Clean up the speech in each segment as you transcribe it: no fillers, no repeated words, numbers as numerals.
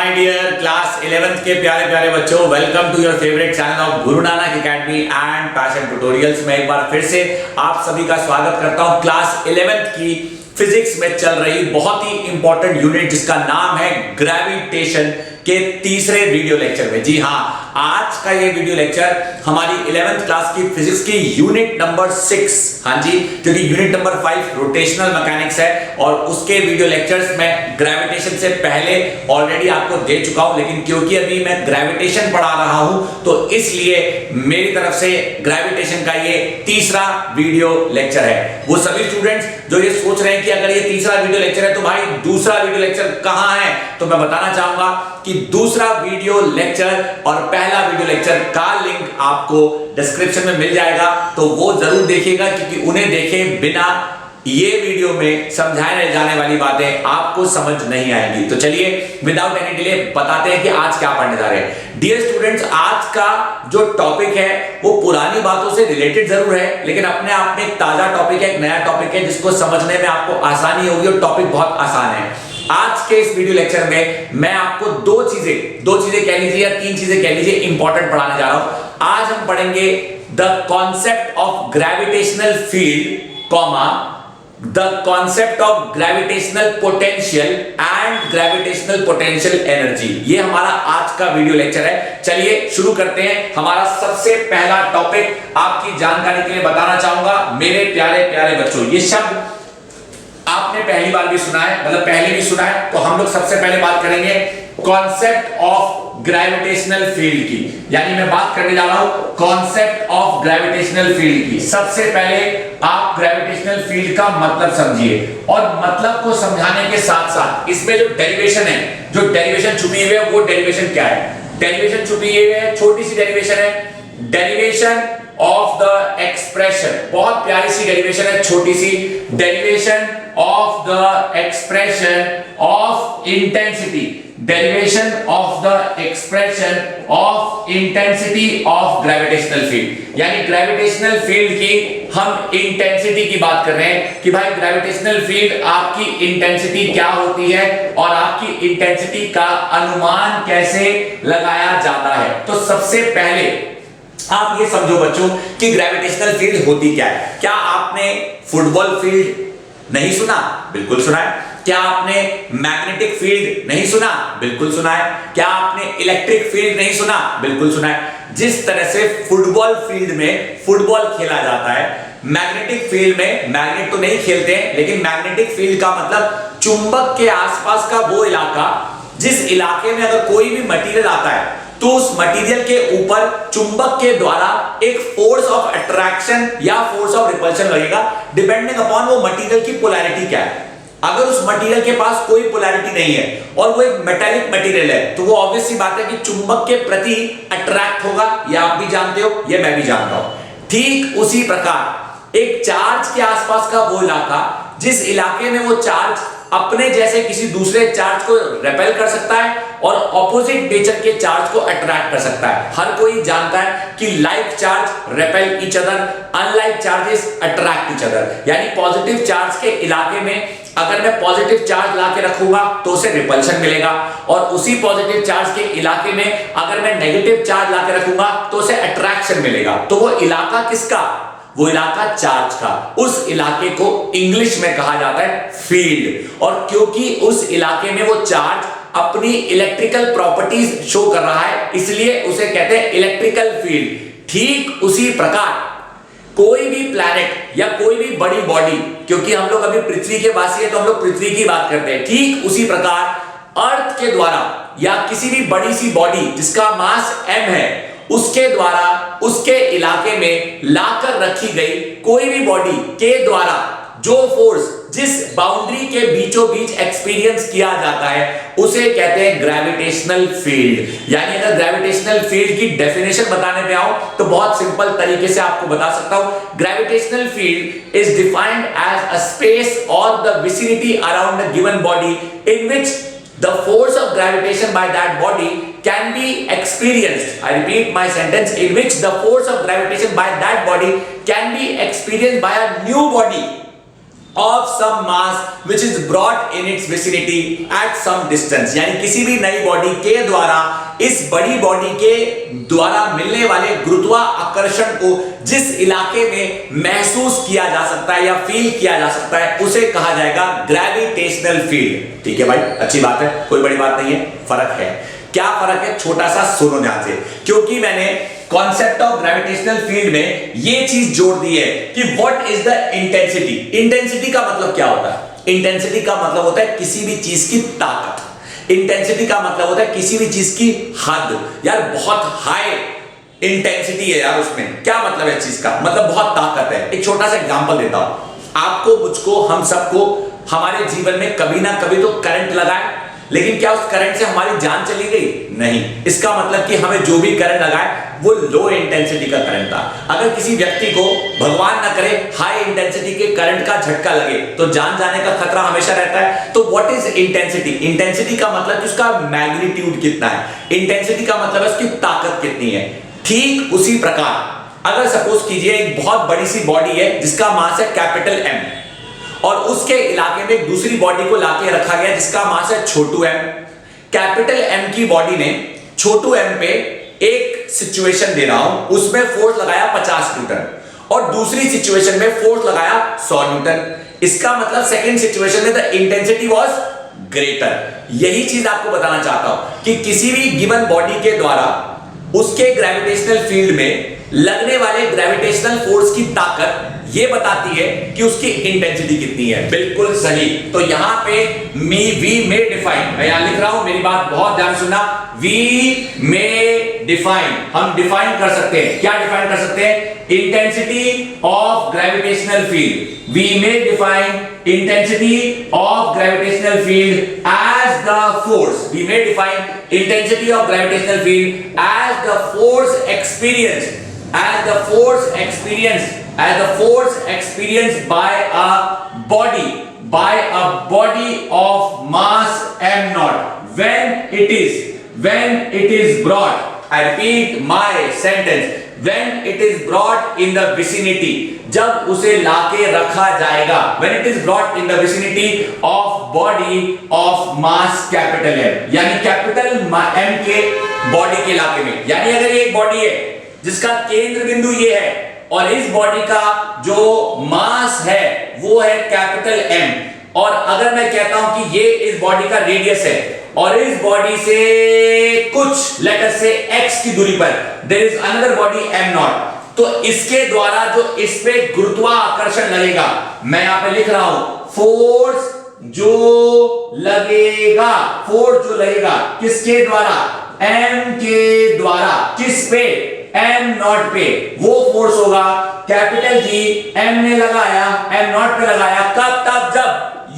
My dear class 11th के प्यारे प्यारे बच्चों, welcome to your favourite channel of Guru Nanak academy and passion tutorials में एक बार फिर से आप सभी का स्वागत करता हूं। क्लास 11th की फिजिक्स में चल रही बहुत ही इंपॉर्टेंट यूनिट जिसका नाम है ग्रेविटेशन के तीसरे वीडियो लेक्चर में। जी हां, आज का ये वीडियो लेक्चर हमारी 11th क्लास की फिजिक्स की यूनिट नंबर 6, हां जी, क्योंकि यूनिट नंबर 5 रोटेशनल मैकेनिक्स है और उसके वीडियो लेक्चर्स में ग्रेविटेशन से पहले ऑलरेडी आपको दे चुका हूं, लेकिन क्योंकि अभी मैं ग्रेविटेशन पढ़ा रहा हूं तो इसलिए मेरी तरफ से ग्रेविटेशन का ये तीसरा वीडियो लेक्चर है। वो सभी स्टूडेंट्स जो ये सोच रहे हैं कि अगर ये तीसरा वीडियो लेक्चर है तो भाई दूसरा वीडियो लेक्चर कहां है, तो मैं बताना चाहूंगा कि दूसरा वीडियो लेक्चर और पहला वीडियो लेक्चर का लिंक आपको डिस्क्रिप्शन में मिल जाएगा, तो वो जरूर देखिएगा क्योंकि उन्हें देखे बिना ये वीडियो में समझाए जाने वाली बातें आपको समझ नहीं आएंगी। तो चलिए विदाउट एनी डिले बताते हैं कि आज क्या पढ़ने जा रहे हैं। डियर स्टूडेंट्स, आज का जो टॉपिक है वो पुरानी बातों से रिलेटेड जरूर है, लेकिन अपने आप में एक ताजा टॉपिक है, एक नया टॉपिक है जिसको समझने में आपको आसानी होगी और टॉपिक बहुत आसान है। आज के इस वीडियो लेक्चर में मैं आपको दो चीजें कह लीजिए या तीन चीजें कह लीजिए इंपॉर्टेंट पढ़ाने जा रहा हूं। आज हम पढ़ेंगे the concept of gravitational field, the concept of gravitational potential and gravitational potential energy। ये हमारा आज का वीडियो लेक्चर है। चलिए शुरू करते हैं। हमारा सबसे पहला टॉपिक आपकी जानकारी के लिए बताना चाहूंगा मेरे प्यारे प्यारे बच्चों, ये शब्द आपने पहली बार भी सुना है, मतलब पहले भी सुना है, तो हम लोग सबसे पहले बात करेंगे कॉन्सेप्ट ऑफ ग्रेविटेशनल फील्ड की, यानी मैं बात करने जा रहा हूं कॉन्सेप्ट ऑफ ग्रेविटेशनल फील्ड की। सबसे पहले आप ग्रेविटेशनल फील्ड का मतलब समझिए और मतलब को समझाने के साथ साथ इसमें जो डेरिवेशन है, जो डेरिवेशन छुपी हुई है, वो डेरिवेशन क्या है। डेरिवेशन छुपी हुई है, छोटी सी डेरिवेशन है, डेरिवेशन ऑफ द एक्सप्रेशन। बहुत प्यारी सी डेरिवेशन है, छोटी सी derivation of the expression of intensity, derivation of the expression of intensity of gravitational field. यानी ग्रेविटेशनल फील्ड की हम इंटेंसिटी की बात कर रहे हैं कि भाई ग्रेविटेशनल फील्ड आपकी इंटेंसिटी क्या होती है और आपकी इंटेंसिटी का अनुमान कैसे लगाया जाता है। तो सबसे पहले आप ये समझो बच्चों कि ग्रेविटेशनल फील्ड होती क्या है। क्या आपने फुटबॉल फील्ड नहीं सुना? बिल्कुल सुना है। क्या आपने मैग्नेटिक फील्ड नहीं सुना? बिल्कुल सुना है। क्या आपने इलेक्ट्रिक फील्ड नहीं सुना? बिल्कुल सुना है। जिस तरह से फुटबॉल फील्ड में फुटबॉल खेला जाता है, मैग्नेटिक फील्ड में मैग्नेट तो नहीं खेलते हैं, लेकिन मैग्नेटिक फील्ड का मतलब चुंबक के आसपास का वो इलाका जिस इलाके में अगर कोई भी मटेरियल आता है तो उस मटेरियल के ऊपर चुंबक के द्वारा एक फोर्स ऑफ अट्रैक्शन या फोर्स ऑफ रिपल्शन लगेगा, डिपेंडिंग अपॉन वो मटेरियल की पोलैरिटी क्या है। अगर उस मटेरियल के पास कोई पोलैरिटी नहीं है और वो एक मेटालिक मटेरियल है तो वो ऑब्वियस सी बात है कि चुंबक के प्रति अट्रैक्ट होगा। ये आप भी जानते हो, ये मैं भी जानता हूं। ठीक उसी प्रकार एक चार्ज के आसपास का वो इलाका जिस इलाके में वो चार्ज अपने जैसे किसी दूसरे चार्ज को रेपेल कर सकता है और ऑपोजिट नेचर के चार्ज को अट्रैक्ट कर सकता है। हर कोई जानता है कि like charge repel each other, unlike charges attract each other. यानी पॉजिटिव चार्ज के इलाके में अगर मैं पॉजिटिव चार्ज ला के रखूंगा तो उसे रिपल्शन मिलेगा और उसी पॉजिटिव चार्ज के इलाके में अगर मैं नेगेटिव चार्ज ला के रखूंगा तो उसे अट्रैक्शन मिलेगा। तो वो इलाका किसका? वो इलाका चार्ज का। उस इलाके को इंग्लिश में कहा जाता है फील्ड। और क्योंकि उस इलाके में वो चार्ज अपनी इलेक्ट्रिकल प्रॉपर्टीज शो कर रहा है इसलिए उसे कहते हैं इलेक्ट्रिकल फील्ड। ठीक उसी प्रकार कोई भी प्लैनेट या कोई भी बड़ी बॉडी, क्योंकि हम लोग अभी पृथ्वी के वासी है तो हम लोग पृथ्वी की बात करते हैं, ठीक उसी प्रकार अर्थ के द्वारा या किसी भी बड़ी सी बॉडी जिसका मास m है उसके द्वारा उसके इलाके में लाकर रखी गई कोई भी बॉडी के द्वारा जो फोर्स जिस बाउंड्री के बीचों बीच एक्सपीरियंस किया जाता है उसे कहते हैं ग्रेविटेशनल फील्ड। यानी अगर ग्रेविटेशनल फील्ड की डेफिनेशन बताने पे आओ तो बहुत सिंपल तरीके से आपको बता सकता हूं। Gravitational field is defined as a space और the vicinity around a given body in which the force of gravitation by that body can be experienced. I repeat my sentence, in which the force of gravitation by that body can be experienced by a new body of some mass which is brought in its vicinity at some distance, यानी किसी भी नई body के द्वारा इस बड़ी body के द्वारा मिलने वाले गुरुत्वाकर्षण को जिस इलाके में महसूस किया जा सकता है या फील किया जा सकता है उसे कहा जाएगा ग्रेविटेशनल फील्ड। ठीक है भाई, अच्छी बात है, कोई बड़ी बात नहीं है। फर्क है, क्या फर्क है, छोटा सा सुनो ध्यान से, क्योंकि मैंने कॉन्सेप्ट ऑफ ग्रेविटेशनल फील्ड में ये चीज जोड़ दी है कि what is the intensity. Intensity का मतलब क्या होता है? इंटेंसिटी का मतलब होता है किसी भी चीज की ताकत। इंटेंसिटी का मतलब होता है किसी भी चीज की हद। यार बहुत हाई इंटेंसिटी है यार, उसमें क्या मतलब है चीज का, मतलब बहुत ताकत है। एक छोटा सा एग्जांपल देता हूं आपको, मुझको, हम सबको हमारे जीवन में कभी ना कभी तो करंट लगा है, लेकिन क्या उस करंट से हमारी जान चली गई? नहीं। इसका मतलब कि हमें जो भी करंट लगा है वो लो इंटेंसिटी का करंट था। अगर किसी व्यक्ति को भगवान ना करे हाई इंटेंसिटी के करंट का झटका लगे तो जान जाने का खतरा हमेशा रहता है। तो व्हाट इज इंटेंसिटी? इंटेंसिटी का मतलब कि उसका मैग्नीट्यूड कितना है, इंटेंसिटी का मतलब है उसकी ताकत कितनी है। ठीक उसी प्रकार अगर सपोज कीजिए एक बहुत बड़ी सी बॉडी है जिसका मास है कैपिटल एम, और उसके इलाके में एक दूसरी बॉडी को लाके रखा गया जिसका मास है छोटू एम। कैपिटल एम की बॉडी ने छोटू एम पे एक सिचुएशन दे रहा हूं, उसमें फोर्स लगाया 50 न्यूटन और दूसरी सिचुएशन में फोर्स लगाया 100 न्यूटन। इसका मतलब सेकंड सिचुएशन में द इंटेंसिटी वाज ग्रेटर। यही चीज आपको बताना चाहता हूं कि किसी भी गिवन बॉडी के द्वारा उसके ग्रेविटेशनल फील्ड में लगने वाले ग्रेविटेशनल फोर्स की ताकत ये बताती है कि उसकी इंटेंसिटी कितनी है। बिल्कुल सही। तो यहां पे वी मे डिफाइन, मैं यहां लिख रहा हूं, मेरी बात बहुत ध्यान सुनना, वी मे डिफाइन, हम डिफाइन कर सकते हैं। क्या डिफाइन कर सकते हैं? Intensity of gravitational field. We may define intensity of gravitational field as the force. We may define intensity of gravitational field as the force experienced, as the force experienced by a body of mass m naught when it is brought, I repeat my sentence, when it is brought in the vicinity, जब उसे लाके रखा जाएगा, when it is brought in the vicinity of body of mass capital M, यानी capital M के body के इलाके में। यानी अगर ये एक बॉडी है जिसका केंद्र बिंदु ये है और इस बॉडी का जो मास है वो है कैपिटल M, और अगर मैं कहता हूं कि ये इस बॉडी का रेडियस है और इस बॉडी से कुछ लेट अस से x की दूरी पर there is another body m nought, तो इसके द्वारा जो इस पे गुरुत्वाकर्षण लगेगा, मैं यहां पे लिख रहा हूं फोर्स जो लगेगा, किसके द्वारा? m के द्वारा। किस पे? m नॉट पे। वो फोर्स होगा कैपिटल G m ने लगाया, m नॉट पे लगाया, कब? तब जब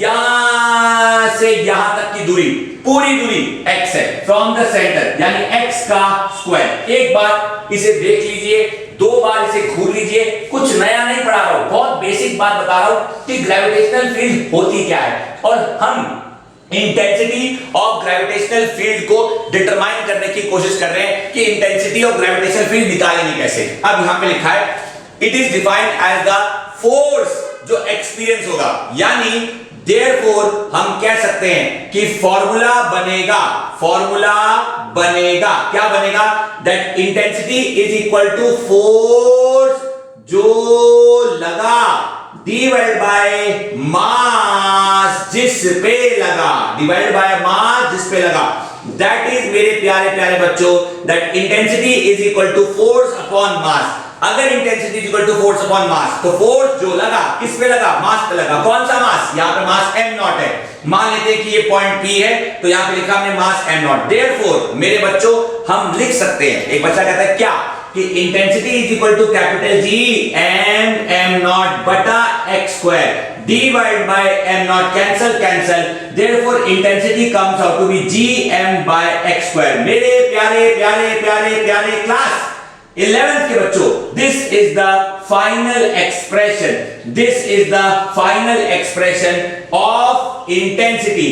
यहां से यहां तक की दूरी, पूरी दूरी x है, फ्रॉम द सेंटर, यानी x का स्क्वायर। एक बार इसे देख लीजिए, दो बार इसे घूर लीजिए, कुछ नया नहीं पढ़ा रहा हूं, बहुत बेसिक बात बता रहा हूं कि ग्रेविटेशनल फील्ड होती क्या है, और हम इंटेंसिटी ऑफ ग्रेविटेशनल फील्ड को डिटरमाइन करने की कोशिश कर रहे हैं कि इंटेंसिटी ऑफ ग्रेविटेशनल फील्ड निकालेंगे कैसे। अब यहां पे लिखा है it is defined as the force जो एक्सपीरियंस होगा, यानी Therefore, हम कह सकते हैं कि फॉर्मूला बनेगा, क्या बनेगा? That intensity is equal to force जो लगा divided by mass जिस पे लगा, that is मेरे प्यारे बच्चों, that intensity is equal to force upon mass। अगर intensity is equal to force upon mass, तो फोर्स जो लगा किस पे लगा? मास पे लगा। कौन सा मास? यहां पे मास m नॉट है। मान लेते हैं कि ये पॉइंट P है, तो यहां पे लिखा हमने मास m नॉट। देयरफॉर मेरे बच्चों हम लिख सकते हैं, एक बच्चा कहता है क्या कि intensity is equal to capital G m naught बटा x square divide by m naught, cancel, therefore intensity comes out to be G m by x square. मेरे प्यारे क्लास 11th के बच्चों, this is the final expression of intensity,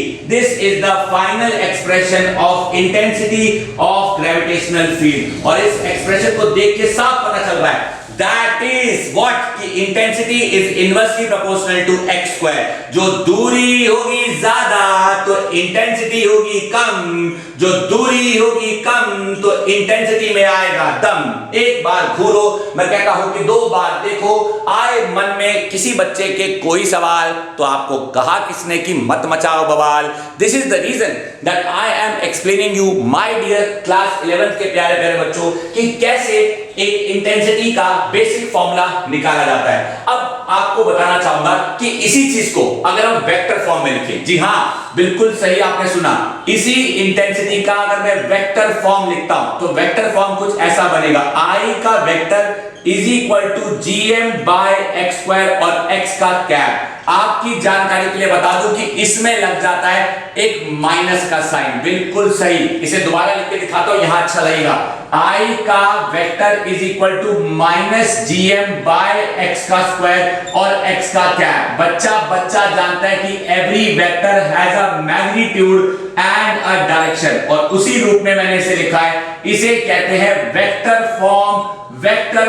of gravitational field। और इस expression को देख के साफ पता चल रहा है that is what, कि intensity is inversely proportional to X square. जो दूरी होगी ज्यादा तो इंटेंसिटी होगी कम, जो दूरी होगी कम तो इंटेंसिटी में आएगा दम। एक बार घूरो, मैं कहता हूं कि 2 बार देखो, आए मन में किसी बच्चे के कोई सवाल तो आपको कहा किसने कि मत मचाओ बवाल। This is the reason that I am explaining you my dear class 11th के प्यारे प्यारे बच्चों कि कैसे एक इंटेंसिटी का बेसिक फॉर्मूला निकाला जाता है। अब आपको बताना चाहूंगा कि इसी चीज को अगर हम वेक्टर फॉर्म में लिखें, जी हां बिल्कुल सही आपने सुना, इसी इंटेंसिटी का अगर मैं वेक्टर फॉर्म लिखता हूं तो वेक्टर फॉर्म कुछ ऐसा बनेगा, आई का vector is equal to GM by X square और एक्स का कैप। आपकी जानकारी के लिए बता दूं कि इसमें लग जाता है एक माइनस का साइन, बिल्कुल सही। इसे दोबारा लिख के दिखाता हूं, यहां अच्छा लगेगा। आई का vector is equal to minus GM by X का स्क्वायर और एक्स का कैप। बच्चा जानता है कि every vector has a magnitude and a direction, और उसी रूप में मैंने इसे लिखा है। इसे कहते हैं वेक्टर फॉर्म। वेक्टर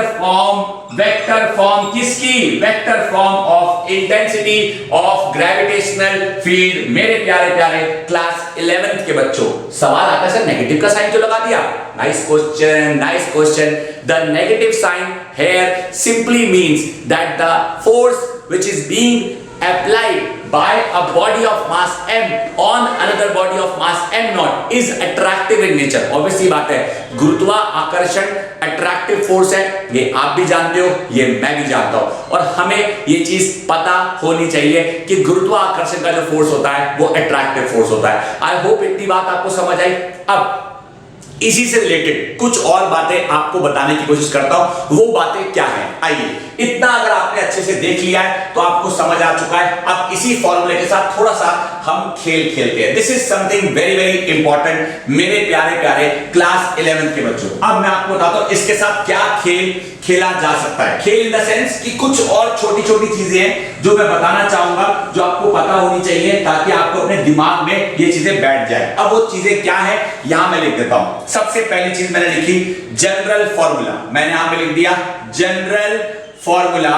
फॉर्म किसकी? Vector form of intensity of gravitational field. मेरे प्यारे प्यारे क्लास 11th के बच्चों, सवाल आता है सर नेगेटिव का साइन क्यों लगा दिया? Nice question. The negative sign here simply means that the force which is being applied by a body of mass m on another body of mass m naught is attractive in nature। Obviously बात है, गुरुत्वाकर्षण attractive force है, ये आप भी जानते हो, ये मैं भी जानता हूं, और हमें ये चीज पता होनी चाहिए कि गुरुत्वाकर्षण का जो फोर्स होता है वो अट्रैक्टिव फोर्स होता है। आई होप इतनी बात आपको समझ आई। अब इसी से रिलेटेड कुछ और बातें आपको बताने की कोशिश करता हूं, वो बातें क्या हैं। आइए, इतना अगर आपने अच्छे से देख लिया है तो आपको समझ आ चुका है। अब इसी फॉर्मूले के साथ थोड़ा सा हम खेल खेलते हैं। This is something very very important मेरे प्यारे प्यारे क्लास 11th के बच्चों। अब मैं आपको बताता हूं इसके साथ क्या खेल खेला जा सकता है। खेल इन द सेंस कि कुछ और छोटी छोटी चीजें हैं जो मैं बताना चाहूंगा, जो आपको पता होनी चाहिए ताकि आपको अपने दिमाग में ये चीजें बैठ जाए। अब वो चीजें क्या है यहां मैं लिख देता हूं। सबसे पहली चीज मैंने लिखी जनरल फॉर्मूला, मैंने यहां पे लिख दिया general formula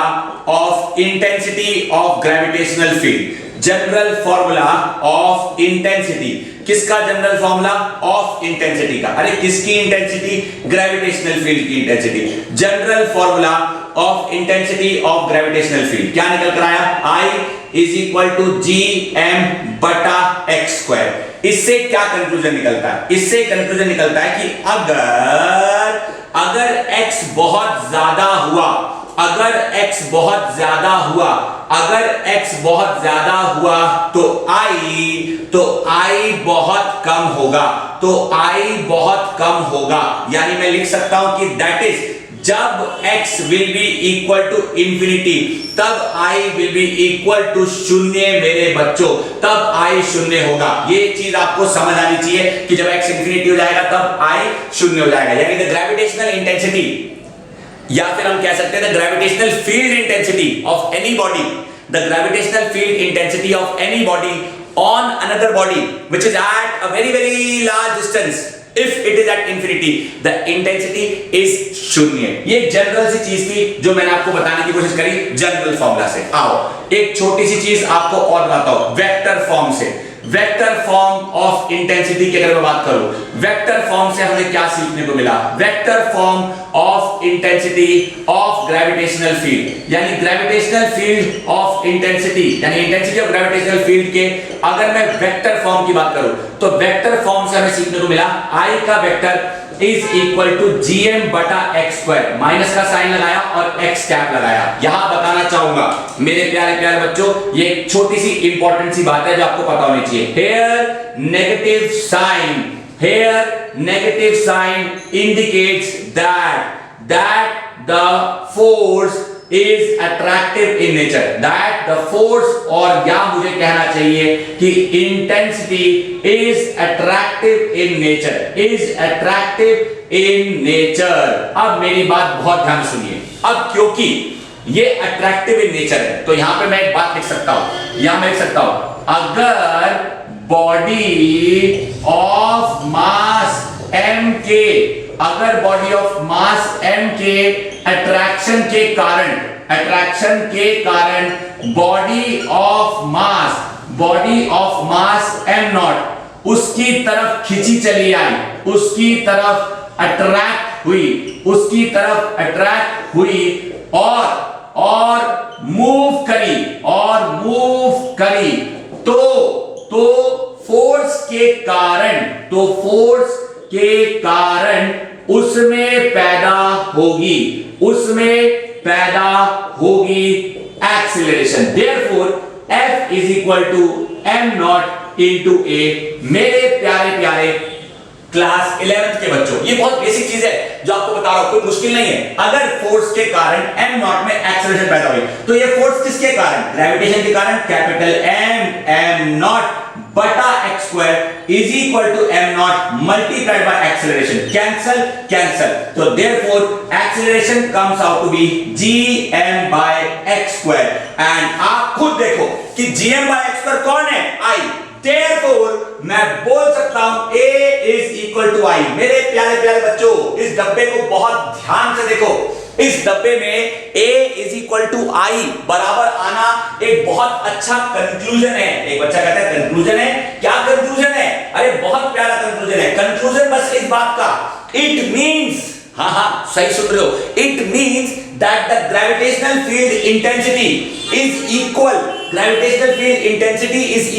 of intensity of gravitational field. General formula of intensity, किसका जनरल फॉर्मूला? ऑफ इंटेंसिटी का। अरे किसकी इंटेंसिटी? ग्रेविटेशनल फील्ड की intensity. General formula of intensity of gravitational field क्या निकल कर आया? I is equal to G M बटा एक्स स्क्वायर। इससे क्या कंक्लूजन निकलता है? इससे कंक्लूजन निकलता है कि अगर x बहुत ज्यादा हुआ, अगर x बहुत ज्यादा हुआ, अगर x बहुत ज्यादा हुआ तो I बहुत कम होगा, तो I बहुत कम होगा। यानी मैं लिख सकता हूं कि दैट इज जब x will be equal to infinity तब I will be equal to शून्य। मेरे बच्चों, तब I शून्य होगा। ये चीज आपको समझ आनी चाहिए कि जब x इंफिनिटी हो जाएगा तब I शून्य हो जाएगा। यानी द ग्रेविटेशनल इंटेंसिटी, या फिर हम कह सकते हैं the gravitational field intensity of any body, the gravitational field intensity of any body on another body which is at a very very large distance, if it is at infinity the intensity is शून्य। ये general सी चीज थी जो मैंने आपको बताने की कोशिश करी जनरल फॉर्मूला से। आओ एक छोटी सी चीज आपको और बताता हूं वेक्टर फॉर्म से। वेक्टर फॉर्म ऑफ इंटेंसिटी की अगर मैं बात करूं, वेक्टर फॉर्म से हमें क्या सीखने को मिला? Vector form of intensity of gravitational field, यानी ग्रेविटेशनल फील्ड ऑफ इंटेंसिटी, यानी इंटेंसिटी ऑफ ग्रेविटेशनल फील्ड के अगर मैं वेक्टर फॉर्म की बात करूं तो वेक्टर फॉर्म से हमें सीखने को मिला I का vector is equal to GM बटा एक्स स्क्वायर, माइनस का साइन लगाया और एक्स कैप लगाया। यहां बताना चाहूंगा मेरे प्यारे प्यारे बच्चों, ये एक छोटी सी इंपॉर्टेंट सी बात है जो आपको पता होनी चाहिए। here negative sign indicates that the force is attractive in nature, that the force, और या मुझे कहना चाहिए कि intensity is attractive in nature, is attractive in nature। अब मेरी बात बहुत ध्यान सुनिए। अब क्योंकि ये attractive in nature है तो यहां पे मैं एक बात लिख सकता हूं, यहां मैं लिख सकता हूं अगर बॉडी ऑफ मास m के, अगर बॉडी ऑफ मास m के अट्रैक्शन के कारण अट्रैक्शन के कारण body of mass m not उसकी तरफ खिंची चली आई, उसकी तरफ अट्रैक्ट हुई और मूव करी तो फोर्स के कारण उसमें पैदा होगी acceleration. Therefore F is equal to m naught into a। मेरे प्यारे क्लास 11th के बच्चों, ये बहुत बेसिक चीज है जो आपको बता रहा हूं, कोई मुश्किल नहीं है। अगर फोर्स के कारण m नॉट में एक्सीलरेशन पैदा हुई तो ये फोर्स किसके कारण? ग्रेविटेशन के कारण। कैपिटल M नॉट बटा x square is equal to m naught multiplied by acceleration. Cancel. तो therefore acceleration comes out to be gm by x square. And आप खुद देखो कि gm बाय x स्क्वायर कौन है? I। देयरफॉर मैं बोल सकता हूं A is equal to I। मेरे प्यारे बच्चों, इस डब्बे को बहुत ध्यान से देखो। इस डब्बे में A is equal to I बराबर आना एक बहुत अच्छा कंक्लूजन है। एक बच्चा कहता है कंक्लूजन है, क्या कंक्लूजन है? अरे बहुत प्यारा कंक्लूजन है। कंक्लूजन बस इस बात का, इट मींस, हाँ सही सुन रहे हो, it means that the gravitational field intensity is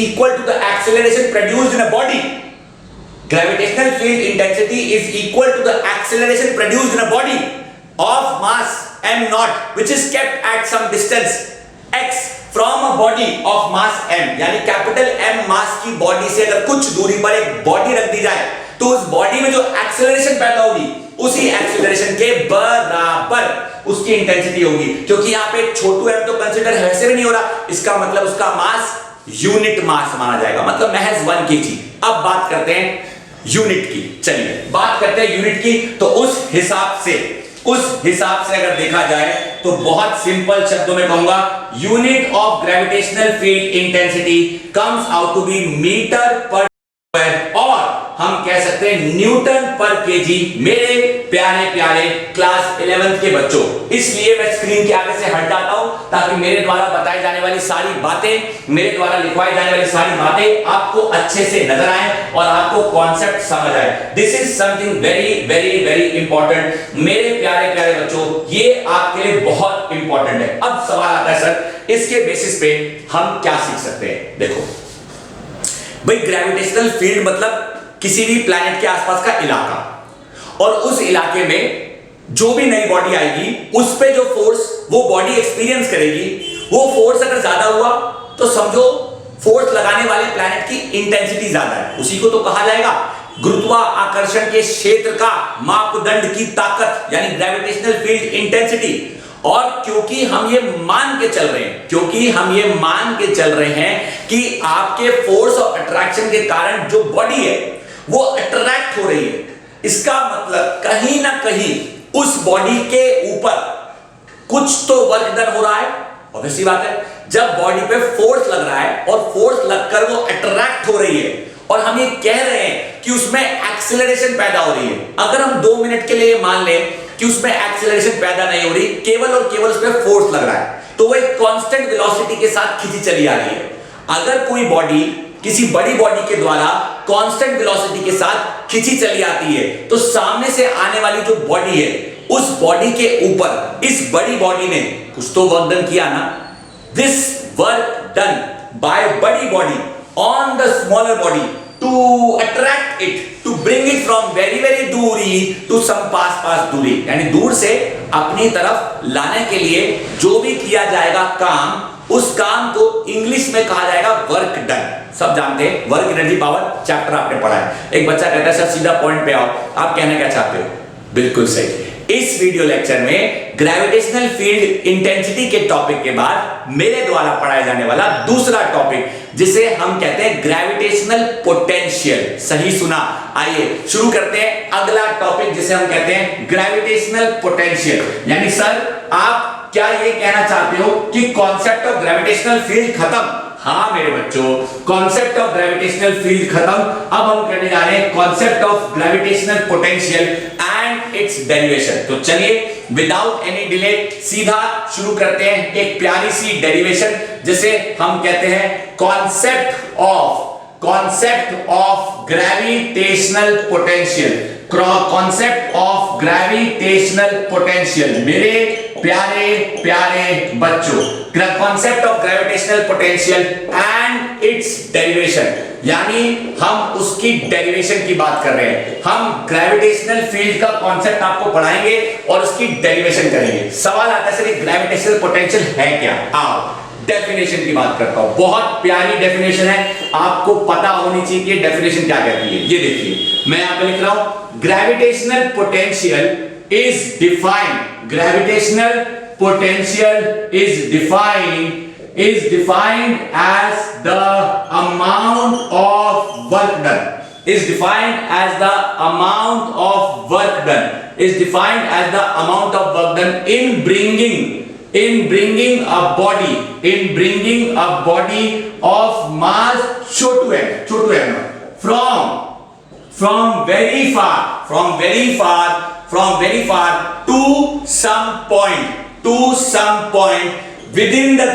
equal to the acceleration produced in a body. Gravitational field intensity is equal to the acceleration produced in a body of mass m naught which is kept at some distance x from a body of mass m। यानी capital M मास की body से अगर कुछ दूरी पर एक body रख दी जाए तो उस बॉडी में जो एक्सेलरेशन पैदा होगी उसी एक्सेलरेशन के बराबर उसकी इंटेंसिटी होगी। क्योंकि यहाँ पे छोटू m तो कंसीडर वैसे भी नहीं हो रहा, इसका मतलब उसका मास यूनिट मास माना जाएगा, मतलब महज 1 kg। अब बात करते हैं यूनिट की। चलिए बात करते हैं यूनिट की। तो उस हिसाब से अगर देखा जाए तो बहुत सिंपल शब्दों में कहूंगा, unit of gravitational field intensity comes out to be metre per square, और हम कह सकते हैं न्यूटन पर केजी। मेरे प्यारे क्लास 11th के बच्चों, इसलिए मैं स्क्रीन के आगे से हट जाता हूं ताकि मेरे द्वारा बताई जाने वाली सारी बातें, मेरे द्वारा लिखवाई जाने वाली सारी बातें आपको अच्छे से नजर आए और आपको कॉन्सेप्ट समझ आए। This is something very important मेरे प्यारे बच्चों, ये आपके लिए बहुत इंपॉर्टेंट है। अब सवाल आता है सर, इसके बेसिस पे हम क्या सीख सकते हैं? देखो भाई, ग्रेविटेशनल फील्ड मतलब किसी भी प्लैनेट के आसपास का इलाका, और उस इलाके में जो भी नई बॉडी आएगी उस पे जो फोर्स वो बॉडी एक्सपीरियंस करेगी, वो फोर्स अगर ज्यादा हुआ तो समझो फोर्स लगाने वाले प्लैनेट की इंटेंसिटी ज्यादा है। उसी को तो कहा जाएगा गुरुत्वाकर्षण के क्षेत्र का मापदंड की ताकत, यानी ग्रेविटेशनल फील्ड इंटेंसिटी। और क्योंकि हम ये मान के चल रहे हैं कि आपके फोर्स और अट्रैक्शन के कारण जो बॉडी है वो अट्रैक्ट हो रही है, इसका मतलब कहीं ना कहीं उस बॉडी के ऊपर कुछ तो वर्क डन हो रहा है। ऑब्वियसली बात है, जब बॉडी पे फोर्स लग रहा है और फोर्स लगकर वो अट्रैक्ट हो रही है और हम ये कह रहे हैं कि उसमें एक्सीलरेशन पैदा हो रही है। अगर हम 2 मिनट के लिए मान लें कि उसमें एक्सीलरेशन पैदा नहीं हो रही, केवल और केवल उसमें फोर्स लग रहा है, तो वो एक कांस्टेंट वेलोसिटी के साथ खींची चली आ रही है। अगर कोई बॉडी किसी बड़ी बॉडी के द्वारा कांस्टेंट वेलोसिटी के साथ खींची चली आती है तो सामने से आने वाली जो बॉडी है उस बॉडी के ऊपर इस बड़ी बॉडी ने कुछ तो वर्क डन किया ना। दिस वर्क डन बाय बड़ी body on the smaller body to attract it, to bring it from very दूरी टू सम पास दूरी, यानी दूर से अपनी तरफ लाने के लिए जो भी किया जाएगा काम, उस काम को इंग्लिश में कहा जाएगा वर्क डन। सब जानते हैं, वर्क एनर्जी पावर चैप्टर आपने पढ़ा है। एक बच्चा कहता है सर सीधा पॉइंट पे आओ, आप कहना क्या चाहते हो? बिल्कुल सही। इस वीडियो लेक्चर में ग्रेविटेशनल फील्ड इंटेंसिटी के टॉपिक के बाद मेरे द्वारा पढ़ाया जाने वाला दूसरा टॉपिक, जिसे हम कहते हैं ग्रेविटेशनल पोटेंशियल। सही सुना। आइए शुरू करते हैं अगला टॉपिक, जिसे हम कहते हैं ग्रेविटेशनल पोटेंशियल। यानी सर आप क्या ये कहना चाहते हो कि कॉन्सेप्ट ऑफ ग्रेविटेशनल फील्ड खत्म? हाँ मेरे बच्चों, कॉन्सेप्ट ऑफ ग्रेविटेशनल फील्ड खत्म। अब हम करने जा रहे हैं concept of gravitational potential and its derivation. तो चलिए विदाउट एनी डिले सीधा शुरू करते हैं एक प्यारी सी डेरिवेशन, जिसे हम कहते हैं concept of gravitational potential. Concept of gravitational potential मेरे प्यारे प्यारे बच्चों, concept of gravitational potential and its derivation, यानी हम उसकी डेरिवेशन की बात कर रहे हैं। हम ग्रेविटेशनल फील्ड का कॉन्सेप्ट आपको पढ़ाएंगे और उसकी डेरिवेशन करेंगे। सवाल आता है सर ग्रेविटेशनल पोटेंशियल है क्या? आओ डेफिनेशन की बात करता हूं। बहुत प्यारी डेफिनेशन है, आपको पता होनी चाहिए कि डेफिनेशन क्या कहती है। ये देखिए मैं यहां पे लिख रहा हूं, gravitational potential is defined, gravitational potential is defined as the amount of work done, is defined as the amount of work done, is defined as the amount of work done in bringing a body of mass Chhotu m from very far to some point within the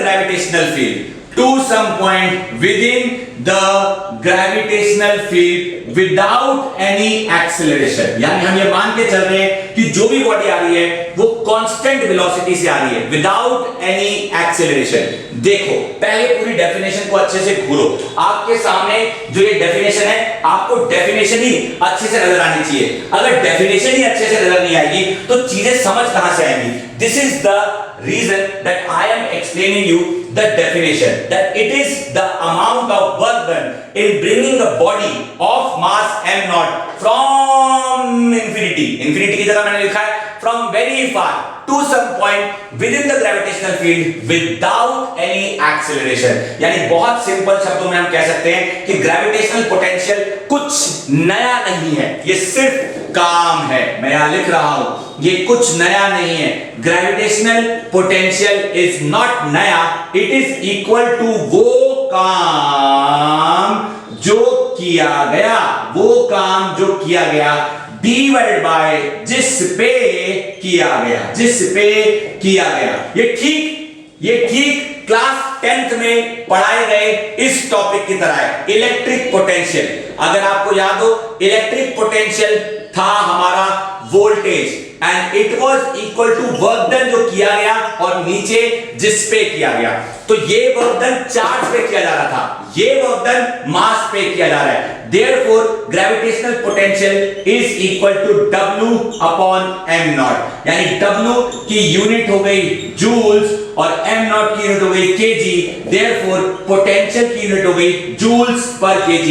gravitational field without any acceleration। यानी हम ये मान के चल रहे हैं कि जो भी बॉडी आ रही है वो कांस्टेंट वेलोसिटी से आ रही है विदाउट एनी एक्सेलरेशन। देखो पहले पूरी डेफिनेशन को अच्छे से घूरो, आपके सामने जो ये डेफिनेशन है आपको डेफिनेशन ही अच्छे से नजर आनी चाहिए। अगर डेफिनेशन ही अच्छे से नजर नहीं आएगी तो चीजें समझ कहां से आएंगी? This is the reason that I am explaining you the definition, that it is the amount of work done in bringing a body of mass m naught from infinity की जगह मैंने लिखा है from very far to some point within the gravitational field without any acceleration। यानी बहुत simple शब्दों में हम कह सकते हैं कि ग्रेविटेशनल पोटेंशियल कुछ नया नहीं है, ये सिर्फ काम है। मैं यहां लिख रहा हूं, ये कुछ नया नहीं है। ग्रेविटेशनल पोटेंशियल इज नॉट नया, इट इज इक्वल टू वो काम जो किया गया डिवाइडेड बाय जिस पे किया गया। ये ठीक क्लास 10th में पढ़ाए गए इस टॉपिक की तरह है, इलेक्ट्रिक पोटेंशियल। अगर आपको याद हो, इलेक्ट्रिक पोटेंशियल था हमारा voltage and it was equal to work done जो किया गया और नीचे जिस पे किया गया। तो ये वर्क डन चार्ज पे किया जा रहा था, ये वर्क डन मास पे किया जा रहा है। Therefore, gravitational potential is equal to W upon m naught। यानी W की यूनिट हो गई जूल्स और m naught की यूनिट हो गई kg। Therefore, potential की यूनिट हो गई जूल्स पर kg।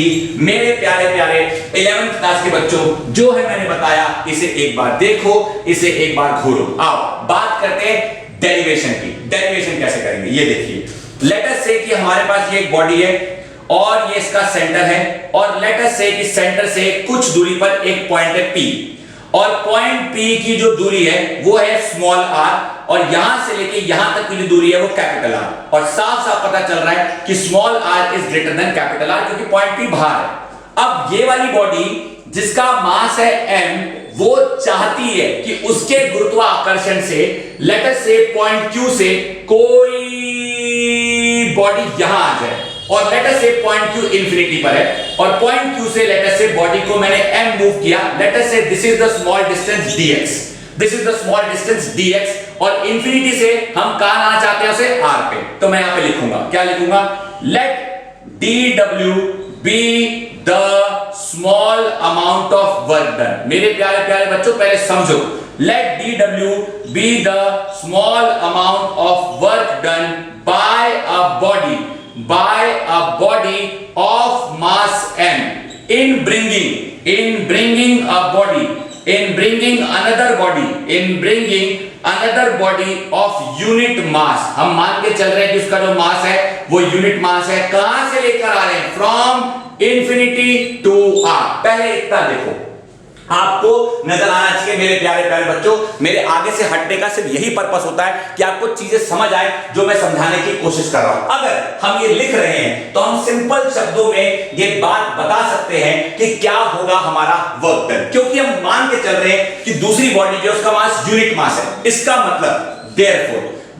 मेरे प्यारे 11th क्लास के बच्चों, जो है मैंने बताया इसे एक बार देखो, इसे एक बार घूरो। आओ बात करते हैं डेरिवेशन की। डेरिवेशन कैसे करेंगे ये देखिए। लेट अस से कि हमारे पास ये एक बॉडी है और ये इसका सेंटर है, और लेट अस से कि सेंटर से कुछ दूरी पर एक पॉइंट है P, और पॉइंट P की जो दूरी है वो है स्मॉल r, और यहां से लेके यहां तक की जो दूरी है वो कैपिटल R। और साफ साफ पता चल रहा है कि small r is greater then capital R, क्योंकि पॉइंट P बाहर है। अब ये वाली बॉडी जिसका मास है m, वो चाहती है कि उसके गुरुत्वाकर्षण से लेट अस से पॉइंट Q से कोई बॉडी यहां आ जाए, और लेट अस से पॉइंट Q इंफिनिटी पर है, और पॉइंट Q से लेट अस से बॉडी को मैंने m मूव किया। लेट अस से this is the small distance dx, this is the small distance dx, और इंफिनिटी से हम कहां आना चाहते हैं उसे r पे। तो मैं यहां पे लिखूंगा, क्या लिखूंगा? Let dw be the small amount of work done. मेरे प्यारे बच्चों पहले समझो, let dw be the small amount of work done by a body of mass m in bringing another body of unit mass। हम मान के चल रहे हैं कि उसका जो मास है वो यूनिट मास है। कहां से लेकर आ रहे हैं? From infinity to r। पहले इतना देखो, आपको नजर आना चाहिए मेरे प्यारे प्यारे बच्चों। मेरे आगे से हटने का सिर्फ यही पर्पस होता है कि आपको चीजें समझ आए जो मैं समझाने की कोशिश कर रहा हूं। अगर हम ये लिख रहे हैं तो हम सिंपल शब्दों में ये बात बता सकते हैं कि क्या होगा हमारा वर्क डन, क्योंकि हम मान के चल रहे हैं कि दूसरी बॉडी जो उसका मास यूनिट मास है। इसका मतलब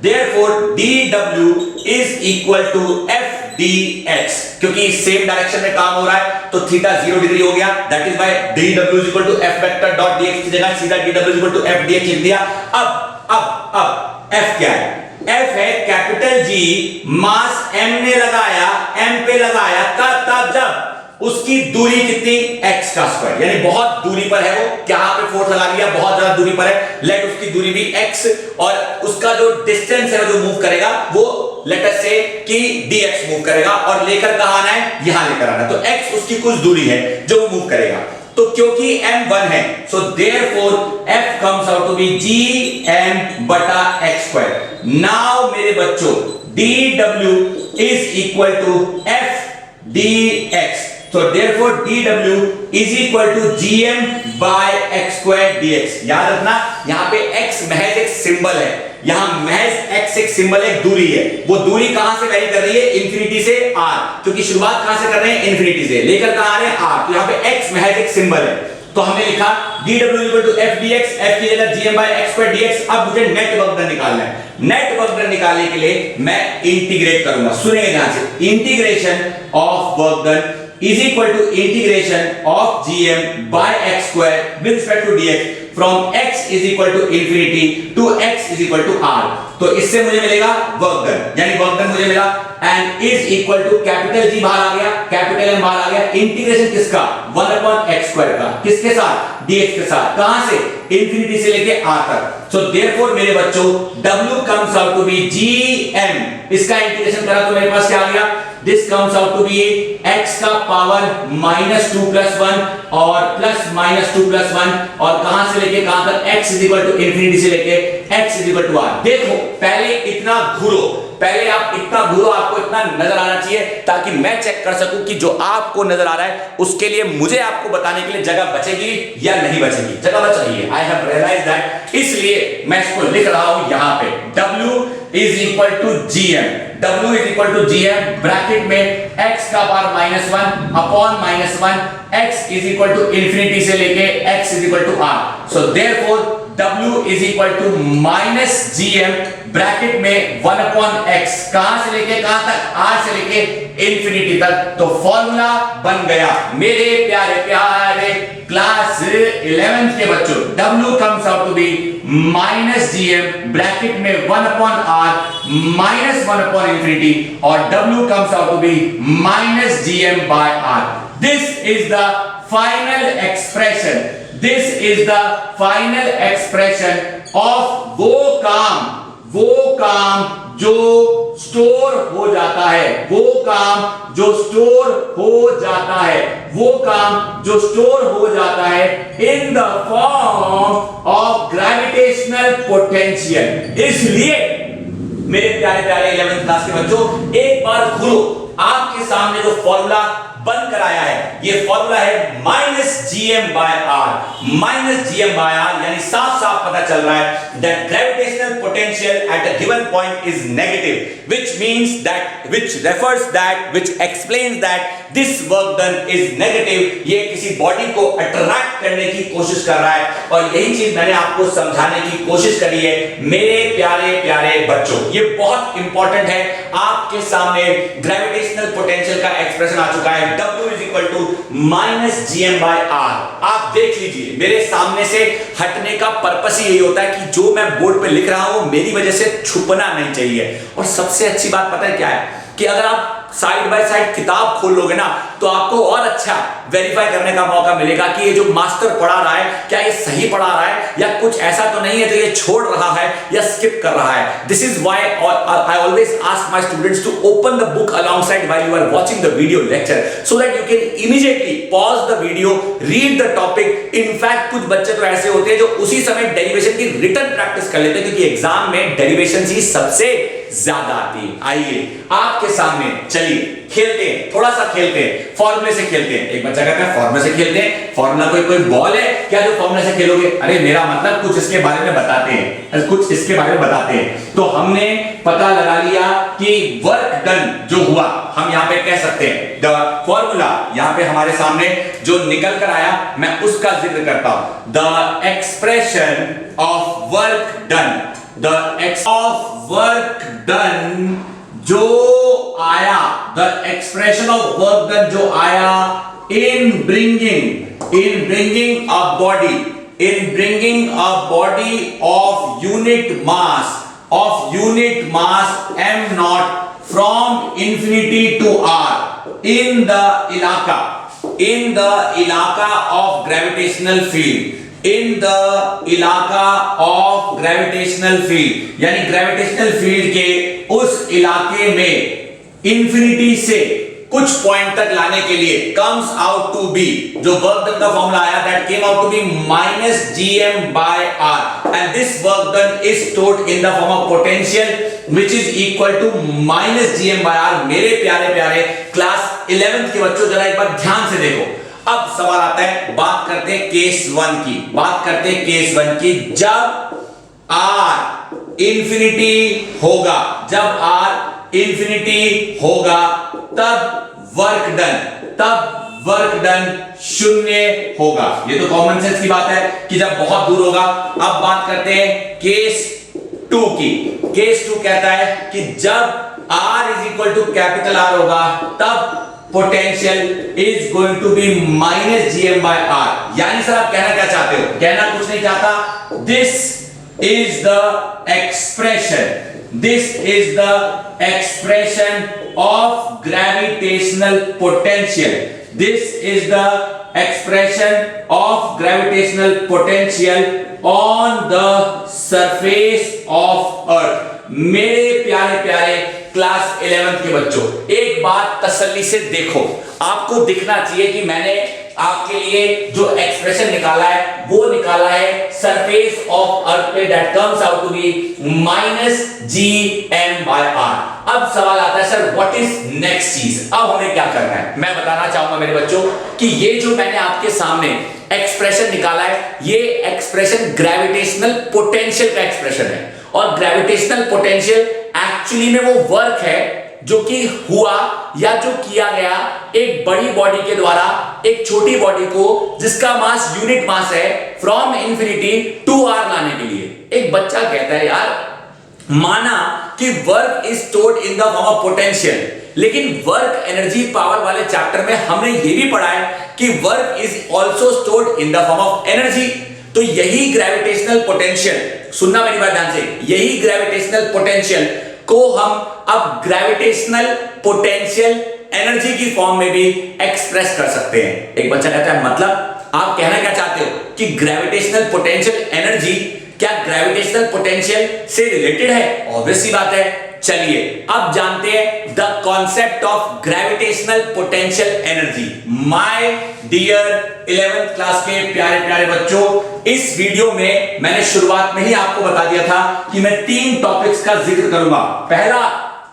therefore dw is equal to f dx, क्योंकि सेम डायरेक्शन में काम हो रहा है तो थीटा 0 डिग्री हो गया, that is why dw is equal to f vector dot dx की जगह सीधा dw is equal to f dx लिख दिया। अब f क्या है? f है कैपिटल G, मास m ने लगाया, m पे लगाया तब जब उसकी दूरी कितनी x का स्क्वायर, यानी बहुत दूरी पर है वो, क्या पे फोर्स लगा लिया, बहुत ज्यादा दूरी पर है, लेट उसकी दूरी भी x और उसका जो डिस्टेंस है जो मूव करेगा वो लेट अस से कि dx मूव करेगा और लेकर कहां आना है, यहां लेकर आना है। तो x उसकी कुछ दूरी है जो वो मूव करेगा। तो क्योंकि m 1 है so therefore f comes out to be gm बटा x स्क्वायर। नाउ मेरे बच्चों dw is equal to f dx, so therefore dw is equal to gm by x square dx। याद रखना यहां पे x महज एक सिंबल है, यहां महज x एक सिंबल है, दूरी है। वो दूरी कहां से वेरी कर रही है? इंफिनिटी से r, क्योंकि शुरुआत कहां से कर रहे हैं? इंफिनिटी से, लेकर कहां आ रहे हैं? r। तो यहां पे x महज एक सिंबल है, तो हमने लिखा dw equal to f dx, f की जगह gm by x square dx। अब मुझे नेट वर्क डन निकालना है। नेट वर्क डन निकालने के लिए मैं इंटीग्रेट करूंगा, सुनिए ध्यान से, integration of work done is equal to integration of gm by x square with respect to dx from x is equal to infinity to x is equal to r। तो इससे मुझे मिलेगा वर्क डन, यानी work done मुझे मिला and is equal to capital G बाहर आ गया, कैपिटल M बाहर आ गया, इंटीग्रेशन किसका? 1 upon x स्क्वायर का, किसके साथ? dx के साथ। कहां से? इंफिनिटी से लेके r तक। सो देयरफॉर मेरे बच्चों w comes out to be gm, इसका इंटीग्रेशन करा तो मेरे पास क्या आ गया? This comes out to be x का पावर -2 + 1 और प्लस -2 + 1 और कहां से लेके कहां तक? x is equal to infinity से लेके x is equal to r। देखो पहले इतना घूरो, पहले आप इतना घूरो, आपको इतना नजर आना चाहिए ताकि मैं चेक कर सकूं कि जो आपको नजर आ रहा है उसके लिए मुझे आपको बताने के लिए जगह बचेगी या नहीं बचेगी। जगह बच रही है, आई हैव रियलाइज्ड दैट, इसलिए मैं इसको लिख रहा हूं यहां पे w is equal to gm, w is equal to gm bracket में x का power -1 upon -1 x is equal to infinity से लेके x is equal to r। So therefore w is equal to -gm bracket में 1 upon x, कहां से लेके कहां तक? r से लेके इंफिनिटी तक। तो फॉर्मूला बन गया मेरे प्यारे प्यारे क्लास 11th के बच्चों, w comes out to be -gm bracket में 1 upon r -1 upon infinity और w comes out to be -gm by r। This is the final expression, this is the final expression of वो काम जो store हो जाता है, वो काम जो स्टोर हो जाता है, वो काम जो स्टोर हो जाता है इन the form of gravitational potential. इसलिए मेरे प्यारे प्यारे 11th क्लास के बच्चों, एक बार घूरो, आपके सामने जो फॉर्मूला बन कर आया है, ये फॉर्मूला है -gm by r, -gm by r, यानी साफ साफ पता चल रहा है that gravitational potential at a given point is negative, which means that, which refers that, which explains that this work done is negative। ये किसी बॉडी को अट्रैक्ट करने की कोशिश कर रहा है और यही चीज मैंने आपको समझाने की कोशिश करी है मेरे प्यारे प्यारे बच्चों। ये बहुत इंपॉर्टेंट है, आपके सामने ग्रेविटेशनल पोटेंशियल का एक्सप्रेशन आ चुका है, W is equal to -gm by r। आप देख लीजिए, मेरे सामने से हटने का पर्पस ही यही होता है कि जो मैं बोर्ड पे लिख रहा हूं मेरी वजह से छुपना नहीं चाहिए। और सबसे अच्छी बात पता है क्या है कि अगर आप साइड बाय साइड किताब खोल लोगे ना तो आपको और अच्छा वेरीफाई करने का मौका मिलेगा कि ये जो मास्टर पढ़ा रहा है क्या ये सही पढ़ा रहा है या कुछ ऐसा तो नहीं है जो ये छोड़ रहा है या स्किप कर रहा है। This is why I always ask my students to open the book alongside while you are watching the video lecture so that you can immediately pause the video, read the topic. In fact कुछ बच्चे तो ऐसे होते हैं जो उसी समय derivation की रिटन प्रैक्टिस कर लेते हैं, क्योंकि एग्जाम में डेरिवेशन ही सबसे ज्यादा आती है। आइए आपके सामने चलिए खेलते हैं, थोड़ा सा खेलते हैं, फॉर्मूले से खेलते हैं। एक बच्चा कहता है फॉर्मूले से खेलते हैं, फॉर्मूला कोई बॉल है क्या जो फॉर्मूले से खेलोगे? अरे मेरा मतलब कुछ इसके बारे में बताते हैं, कुछ इसके बारे में बताते हैं। तो हमने पता लगा लिया कि वर्क डन जो हुआ हम यहां पे कह सकते हैं द फॉर्मूला, यहां पे हमारे सामने जो निकल कर आया मैं उसका जिक्र करता हूं। The expression of work done, the of work done जो आया, the expression of work done जो आया in bringing a body of unit mass m naught from infinity to r in the ilaka of gravitational field, यानी gravitational field के उस इलाके में infinity से कुछ पॉइंट तक लाने के लिए comes out to be, जो वर्क डन का फॉर्मूला आया that came out to be minus gm by r, and this work done is stored in the form of potential which is equal to minus gm by r। मेरे प्यारे प्यारे class 11th के बच्चों जरा एक बार ध्यान से देखो। अब सवाल आता है, बात करते हैं केस 1 की, जब r इंफिनिटी होगा, तब वर्क डन शून्य होगा। ये तो कॉमन सेंस की बात है कि जब बहुत दूर होगा। अब बात करते हैं केस 2 की। केस 2 कहता है कि जब r is equal to capital R होगा तब potential is going to be minus GM by R. यानी सर आप कहना क्या चाहते हो? कहना कुछ नहीं चाहता। This is the expression of gravitational potential. This is the expression of gravitational potential on the surface of earth. मेरे प्यारे प्यारे क्लास 11th के बच्चों, एक बात तसल्ली से देखो, आपको दिखना चाहिए कि मैंने आपके लिए जो एक्सप्रेशन निकाला है वो निकाला है सरफेस ऑफ अर्थ पे, that comes out to be minus GM by R. अब सवाल आता है सर व्हाट इज नेक्स्ट चीज, अब हमें क्या करना है? मैं बताना चाहूंगा मेरे बच्चों कि ये जो मैंने आपके सामने एक्सप्रेशन निकाला है ये एक्सप्रेशन ग्रेविटेशनल पोटेंशियल का एक्सप्रेशन है, और ग्रेविटेशनल पोटेंशियल एक्चुअली में वो वर्क है जो कि हुआ या जो किया गया एक बड़ी बॉडी के द्वारा एक छोटी बॉडी को जिसका मास यूनिट मास है फ्रॉम इंफिनिटी टू आर लाने के लिए। एक बच्चा कहता है यार माना कि work is stored in the form of potential, लेकिन वर्क एनर्जी पावर वाले चैप्टर में हमने ये भी पढ़ा है कि work is also stored in the form of energy. तो यही ग्रेविटेशनल पोटेंशियल, सुनना मेरी बात ध्यान से, यही ग्रेविटेशनल पोटेंशियल को हम अब ग्रेविटेशनल पोटेंशियल एनर्जी की फॉर्म में भी एक्सप्रेस कर सकते हैं। एक बच्चा कहता है मतलब आप कहना क्या चाहते हो कि ग्रेविटेशनल पोटेंशियल एनर्जी क्या ग्रेविटेशनल पोटेंशियल से रिलेटेड है? ऑब्वियस सी बात है। चलिए अब जानते हैं the concept of gravitational potential energy. My dear 11th class के प्यारे प्यारे बच्चों, इस वीडियो में मैंने शुरुआत में ही आपको बता दिया था कि मैं 3 टॉपिक्स का जिक्र करूंगा। पहला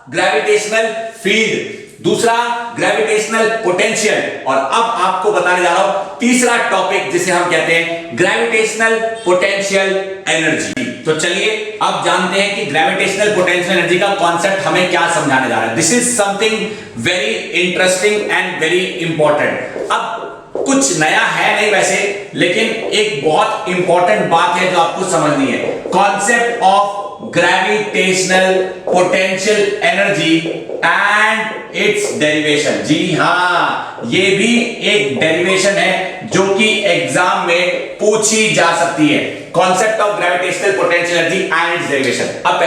ग्रेविटेशनल फील्ड, दूसरा ग्रेविटेशनल पोटेंशियल, और अब आपको बताने जा रहा हूं तीसरा टॉपिक जिसे हम कहते हैं ग्रेविटेशनल पोटेंशियल एनर्जी। तो चलिए अब जानते हैं कि ग्रेविटेशनल पोटेंशियल एनर्जी का कॉन्सेप्ट हमें क्या समझाने जा रहा है। This is something very interesting and very important. अब कुछ नया है नहीं वैसे, लेकिन एक बहुत इंपॉर्टेंट बात है जो आपको समझनी है। Concept of gravitational potential energy and its derivation. जी हां, ये भी एक डेरिवेशन है जो कि एग्जाम में पूछी जा सकती है। Concept of gravitational potential energy and its derivation. अब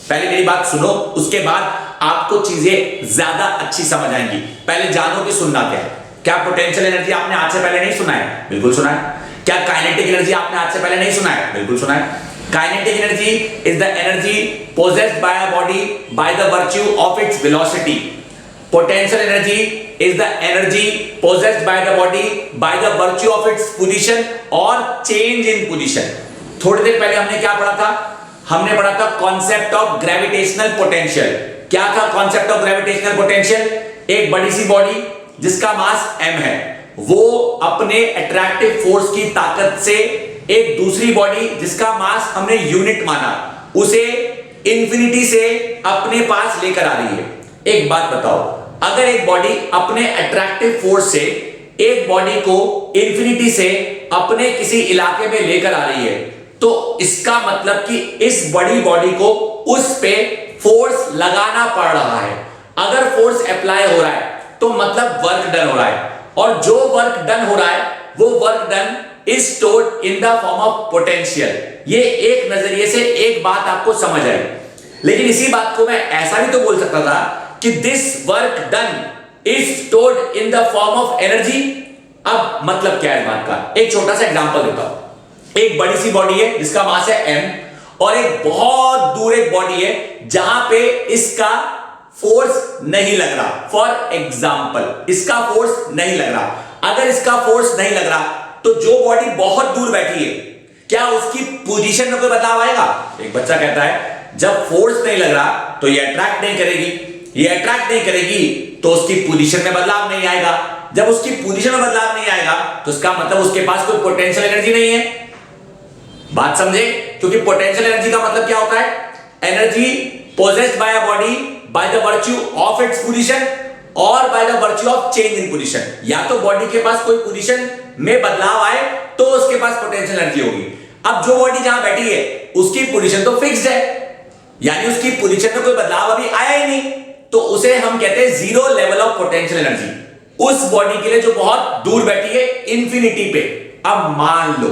पहले मेरी बात सुनो, उसके बाद आपको चीजें ज्यादा अच्छी समझ आएंगी। पहले जानो कि सुनना क्या है। क्या पोटेंशियल एनर्जी आपने आज से पहले नहीं सुना है? बिल्कुल सुना है। क्या काइनेटिक एनर्जी आपने आज से पहले नहीं सुना है? बिल्कुल सुना है। Kinetic energy is the energy possessed by a body by the virtue of its velocity. Potential energy is the energy possessed by the body by the virtue of its position or change in position. थोड़ी देर पहले हमने क्या पढ़ा था? हमने पढ़ा था concept of gravitational potential. क्या था कॉन्सेप्ट ऑफ ग्रेविटेशनल पोटेंशियल? एक बड़ी सी बॉडी जिसका मास m है, वो अपने अट्रैक्टिव फोर्स की ताकत से एक दूसरी बॉडी जिसका मास हमने यूनिट माना, उसे इंफिनिटी से अपने पास लेकर आ रही है। एक बात बताओ, अगर एक बॉडी अपने अट्रैक्टिव फोर्स से एक बॉडी को इंफिनिटी से अपने किसी इलाके में लेकर आ रही है, तो इसका मतलब कि इस बड़ी बॉडी को उस पे फोर्स लगाना पड़ रहा है। अगर फोर्स अप्लाई हो रहा है तो मतलब वर्क डन हो रहा है, और जो वर्क डन हो रहा है वो work done is stored in the form of potential. ये एक नजरिए से एक बात आपको समझ आई, लेकिन इसी बात को मैं ऐसा भी तो बोल सकता था कि this work done is stored in the form of energy. अब मतलब क्या है इस बात का? एक छोटा सा एग्जांपल देता हूं। एक बड़ी सी बॉडी है जिसका मास है m, और एक बहुत दूर एक बॉडी है जहां पे इसका फोर्स नहीं लग रहा। फॉर एग्जाम्पल इसका फोर्स नहीं लग रहा। अगर इसका फोर्स नहीं लग रहा तो जो बॉडी बहुत दूर बैठी है, क्या उसकी पोजीशन में कोई बदलाव आएगा? एक बच्चा कहता है जब फोर्स नहीं लग रहा तो ये अट्रैक्ट नहीं करेगी, ये अट्रैक्ट नहीं करेगी तो उसकी पोजीशन में बदलाव नहीं आएगा। जब उसकी पोजीशन में बदलाव नहीं आएगा तो इसका मतलब उसके पास कोई पोटेंशियल एनर्जी नहीं है। बात समझे? क्योंकि पोटेंशियल एनर्जी का मतलब क्या होता है? Energy possessed by a body by the virtue of its position और by the virtue of change in position। या तो बॉडी के पास कोई पोजीशन में बदलाव आए तो उसके पास पोटेंशियल एनर्जी होगी। अब जो बॉडी जहां बैठी है उसकी पोजीशन तो फिक्स्ड है, यानी उसकी पोजीशन में कोई बदलाव अभी आया ही नहीं, तो उसे हम कहते हैं zero level of potential energy. उस बॉडी के लिए जो बहुत दूर बैठी है इंफिनिटी पे। अब मान लो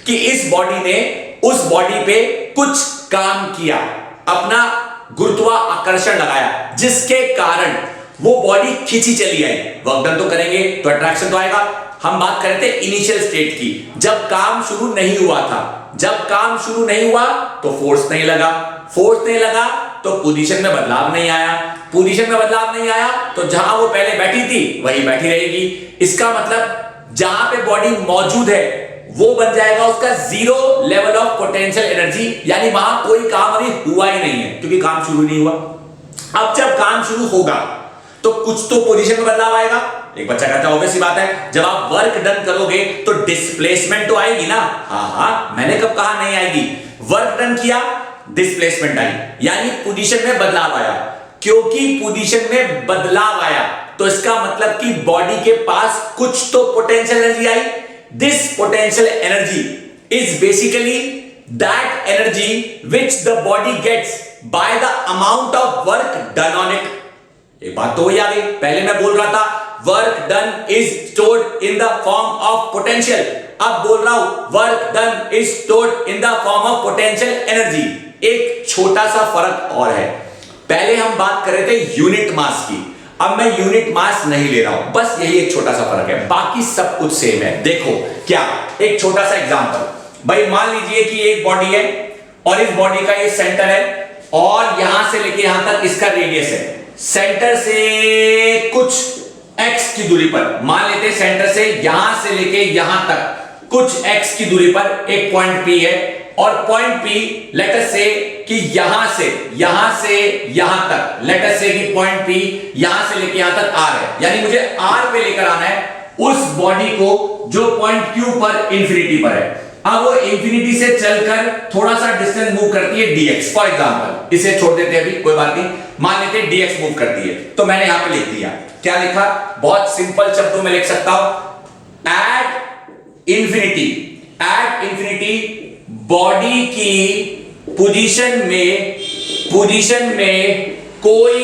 कि इस बॉडी ने उस बॉडी पे कुछ काम किया, अपना गुरुत्वाकर्षण लगाया, जिसके कारण वो बॉडी खींची चली आई। वर्क डन तो करेंगे तो अट्रैक्शन तो आएगा। हम बात कर रहे थे इनिशियल स्टेट की, जब काम शुरू नहीं हुआ था। जब काम शुरू नहीं हुआ तो फोर्स नहीं लगा, फोर्स नहीं लगा तो पोजीशन में बदलाव नहीं आया, पोजीशन में बदलाव नहीं आया तो जहां वो पहले बैठी थी वही बैठी रहेगी। इसका मतलब जहां पे बॉडी मौजूद है वो बन जाएगा उसका zero level of potential energy, यानी वहां कोई काम अभी हुआ ही नहीं है क्योंकि काम शुरू नहीं हुआ। अब जब काम शुरू होगा तो कुछ तो पोजीशन में बदलाव आएगा। एक बच्चा कहता है ऑब्वियस सी बात है, जब आप वर्क डन करोगे तो डिस्प्लेसमेंट तो आएगी ना। हाँ, मैंने कब कहा नहीं आएगी? वर्क डन किया, डिस्प्लेसमेंट आई, यानी पोजीशन में बदलाव आया। क्योंकि पोजीशन में बदलाव आया तो इसका मतलब कि बॉडी के पास कुछ तो potential energy I. This potential energy is basically that energy which the body gets by the amount of work done on it। एक बात तो वही आ गई। पहले मैं बोल रहा था work done is stored in the form of potential, अब बोल रहा हूं work done is stored in the form of potential energy। एक छोटा सा फर्क और है। पहले हम बात कर रहे थे यूनिट मास की, अब मैं यूनिट मास नहीं ले रहा हूं, बस यही एक छोटा सा फर्क है, बाकी सब कुछ सेम है। देखो क्या, एक छोटा सा एग्जांपल। भाई मान लीजिए कि एक बॉडी है और इस बॉडी का ये सेंटर है और यहां से लेके यहां तक इसका रेडियस है। सेंटर से कुछ x की दूरी पर, मान लेते हैं सेंटर से यहां से लेके यहां तक कुछ x की दूरी पर एक पॉइंट P है, और पॉइंट P लेट अस से कि यहां से यहां तक, लेट अस से कि पॉइंट P यहां से लेके यहां तक R है, यानी मुझे R पे लेकर आना है उस बॉडी को जो पॉइंट Q पर इंफिनिटी पर है। अब वो इंफिनिटी से चलकर थोड़ा सा डिस्टेंस मूव करती है dx। फॉर एग्जांपल इसे छोड़ देते हैं अभी, कोई बात नहीं, मान लेते हैं dx मूव करती है, तो मैंने यहां पे लिख दिया। क्या लिखा? बहुत सिंपल शब्दों में लिख सकता हूं, एट इंफिनिटी बॉडी की पोजीशन में कोई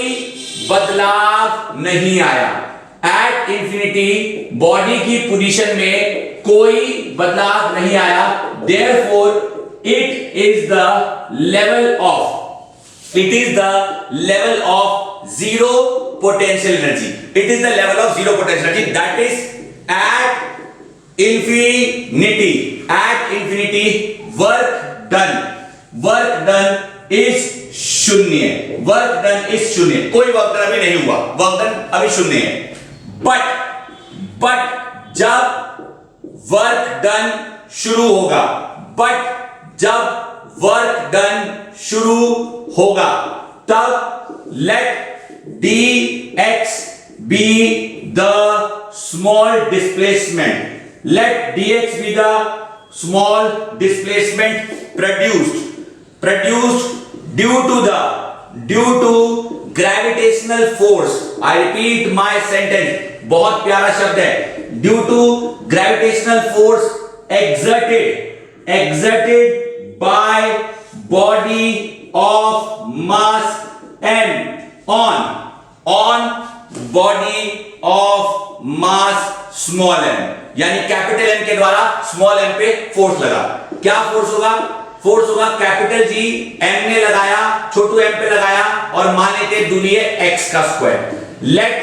बदलाव नहीं आया। एट इंफिनिटी बॉडी की पोजीशन में कोई बदलाव नहीं आया, therefore it is the level of zero potential energy. It is the level of zero potential energy, that is at infinity work done is शून्य। कोई वर्क डन अभी नहीं हुआ, वर्क डन अभी शून्य है। बट जब वर्क डन शुरू होगा, जब वर्क डन शुरू होगा, तब late dx be the small displacement. Let dx be the small displacement produced due to gravitational force. I repeat my sentence, बहुत प्यारा शब्द है, due to gravitational force exerted by body of mass m on body of mass small m, यानी capital M के द्वारा small m पे force लगा। क्या फोर्स होगा? फोर्स होगा कैपिटल G M ने लगाया, छोटू m पे लगाया और मान लेते दूरिये x का square. Let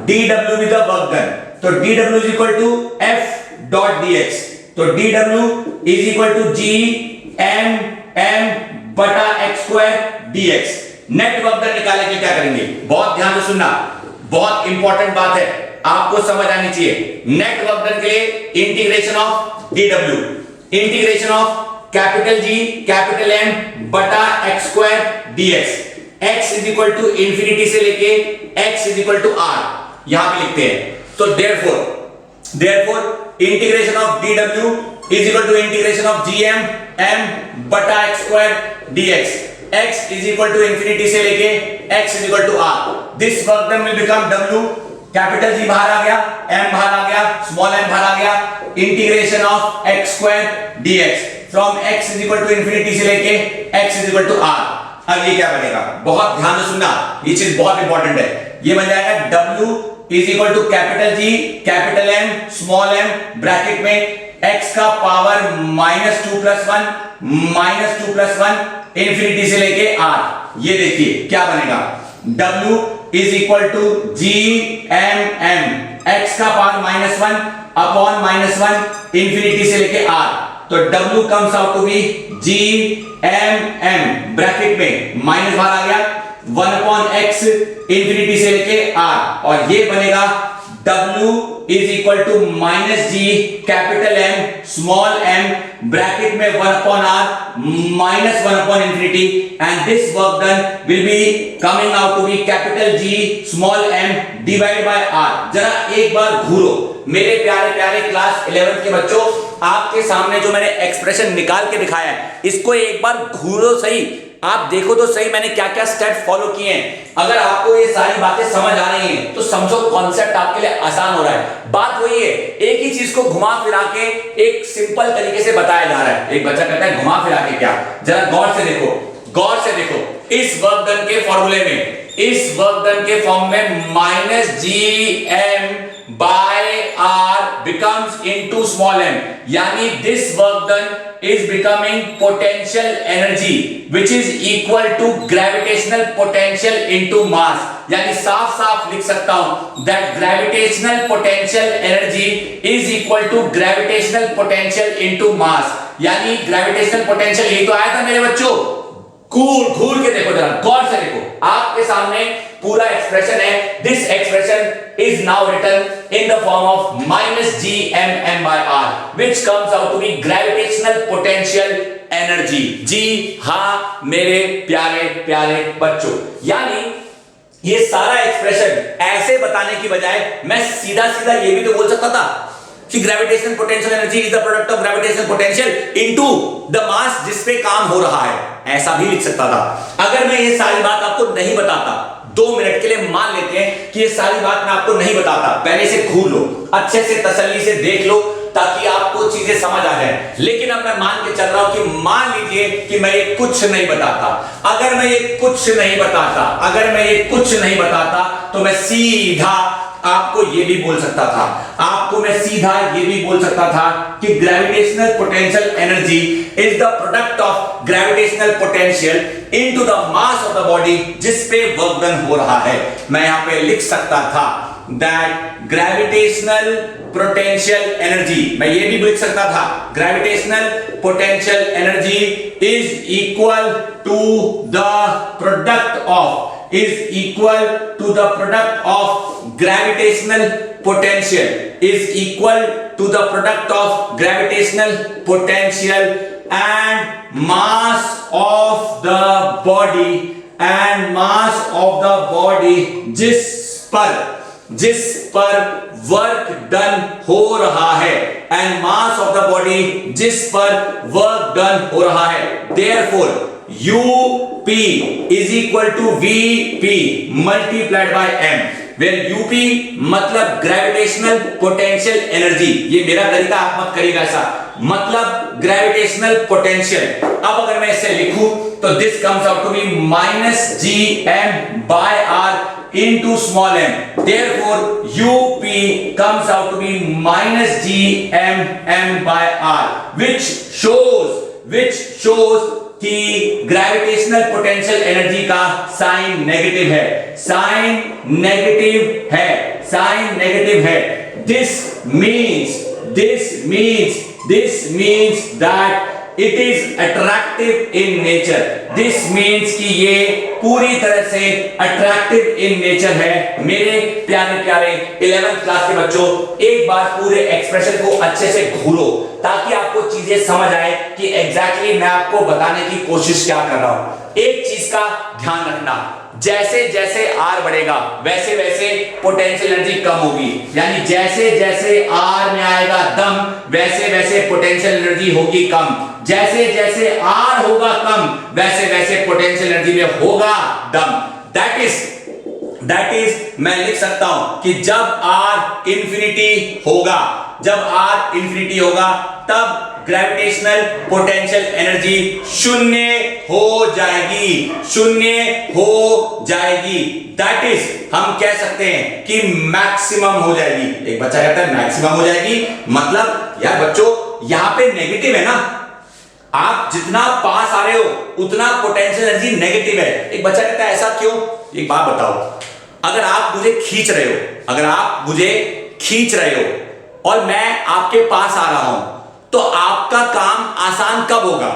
dw be the work done, तो dw is equal to f dot dx, तो dw is equal to G m बटा x square dx। Net work done निकालने के लिए क्या करेंगे? बहुत ध्यान से सुनना, बहुत इंपॉर्टेंट बात है, आपको समझ आनी चाहिए। नेट वर्क डन के लिए integration of dw, integration of capital G capital M बटा x square dx, x is equal to infinity से लेके x is equal to r, यहां पे लिखते हैं। तो therefore integration of dw is equal to integration of gm m बटा x square dx, x is equal to infinity से लेके x is equal to r। This work done will become w, capital G बाहर आ गया, m बाहर आ गया, small m बाहर आ गया, integration of x square dx from x is equal to infinity से लेके x is equal to r। अब ये क्या बनेगा? बहुत ध्यान से सुनना, ये चीज बहुत इंपॉर्टेंट है। ये बन जाएगा w is equal to capital G capital M small m bracket में x का पावर -2 + 1 इंफिनिटी से लेके r। ये देखिए क्या बनेगा, w is equal to G m x का पावर -1 अपॉन -1 इंफिनिटी से लेके r, तो w comes out to be G m bracket में माइनस बाहर आ गया 1 अपॉन x इंफिनिटी से लेके r, और ये बनेगा w is equal to -G capital M small m bracket में 1 upon r -1 upon infinity, and this work done will be coming out to be capital G small m divide by r। जरा एक बार घूरो मेरे प्यारे प्यारे class 11 के बच्चों, आपके सामने जो मैंने एक्सप्रेशन निकाल के दिखाया है, इसको एक बार घूरो सही, आप देखो तो सही मैंने क्या क्या स्टेप फॉलो किए हैं। अगर आपको ये सारी बातें समझ आ रही हैं तो समझो कॉन्सेप्ट आपके लिए आसान हो रहा है। बात वही है, एक ही चीज को घुमा फिरा के एक सिंपल तरीके से बताया जा रहा है। एक बच्चा कहता है घुमा फिरा के क्या, जरा गौर से देखो, गौर से देखो, इस वर्क डन के फॉर्मूले में, इस वर्क डन के फॉर्म में -gm by r becomes into small m, यानी this work done is becoming potential energy which is equal to gravitational potential into mass, यानी साफ साफ लिख सकता हूं that gravitational potential energy is equal to gravitational potential into mass, यानी gravitational potential यही तो आया था मेरे बच्चों। घूर के देखो, जरा गौर से देखो, आपके सामने पूरा एक्सप्रेशन है। This expression is now written in the form of -gmm by r which comes out to be gravitational potential energy। जी हां मेरे प्यारे प्यारे बच्चों, यानी ये सारा एक्सप्रेशन ऐसे बताने की बजाय मैं सीधा सीधा ये भी तो बोल सकता था कि gravitational potential energy is the product of gravitational potential into the mass जिस पे काम हो रहा है, ऐसा भी लिख सकता था। अगर मैं ये सारी बात आपको नहीं बताता, 2 मिनट के लिए मान लेते हैं कि ये सारी बात मैं आपको नहीं बताता, पहले से घूर लो, अच्छे से तसल्ली से देख लो ताकि आपको चीजें समझ आ जाए। लेकिन अब मैं मान के चल रहा हूं कि मान लीजिए कि मैं ये कुछ नहीं बताता, अगर मैं ये कुछ नहीं बताता, अगर मैं ये कुछ नहीं बताता तो मैं सीधा आपको ये भी बोल सकता था, आपको मैं सीधा ये भी बोल सकता था कि gravitational potential energy is the product of gravitational potential into the mass of the body जिस पे वर्क डन हो रहा है। मैं यहां पे लिख सकता था दैट ग्रेविटेशनल पोटेंशियल एनर्जी, मैं ये भी लिख सकता था gravitational potential energy is equal to the product of, is equal to the product of gravitational potential, is equal to the product of gravitational potential and mass of the body जिस पर work done हो रहा है, and mass of the body जिस पर work done हो रहा है, therefore UP is equal to VP multiplied by M, where UP मतलब ग्रेविटेशनल पोटेंशियल एनर्जी, ये मेरा तरीका आप मत करिएगा ऐसा, मतलब ग्रेविटेशनल पोटेंशियल। अब अगर मैं इसे लिखूं तो this comes out to be -GM by R into small m, therefore UP comes out to be -GM by R, which shows कि ग्रेविटेशनल पोटेंशियल एनर्जी का साइन नेगेटिव है। This means that it is attractive in nature. This means कि ये पूरी तरह से attractive in nature है। मेरे प्यारे 11th क्लास के बच्चों, एक बार पूरे एक्सप्रेशन को अच्छे से घूरो ताकि आपको चीजें समझ आए कि एग्जैक्टली मैं आपको बताने की कोशिश क्या कर रहा हूं। एक चीज का ध्यान रखना, जैसे जैसे R बढ़ेगा वैसे वैसे पोटेंशियल एनर्जी कम होगी, यानी जैसे जैसे R में आएगा दम वैसे वैसे पोटेंशियल एनर्जी होगी कम, जैसे जैसे R होगा कम वैसे वैसे पोटेंशियल एनर्जी में होगा दम। दैट इज मैं लिख सकता हूं कि जब R इंफिनिटी होगा तब ग्रेविटेशनल पोटेंशियल एनर्जी शून्य हो जाएगी। दैट इज हम कह सकते हैं कि मैक्सिमम हो जाएगी। एक बच्चा कहता है मैक्सिमम हो जाएगी, मतलब यार बच्चों यहां पे नेगेटिव है ना, आप जितना पास आ रहे हो उतना पोटेंशियल एनर्जी नेगेटिव है। एक बच्चा कहता है ऐसा क्यों? एक बात बताओ, अगर आप मुझे खींच रहे हो और मैं आपके पास आ रहा हूं तो आपका काम आसान कब होगा?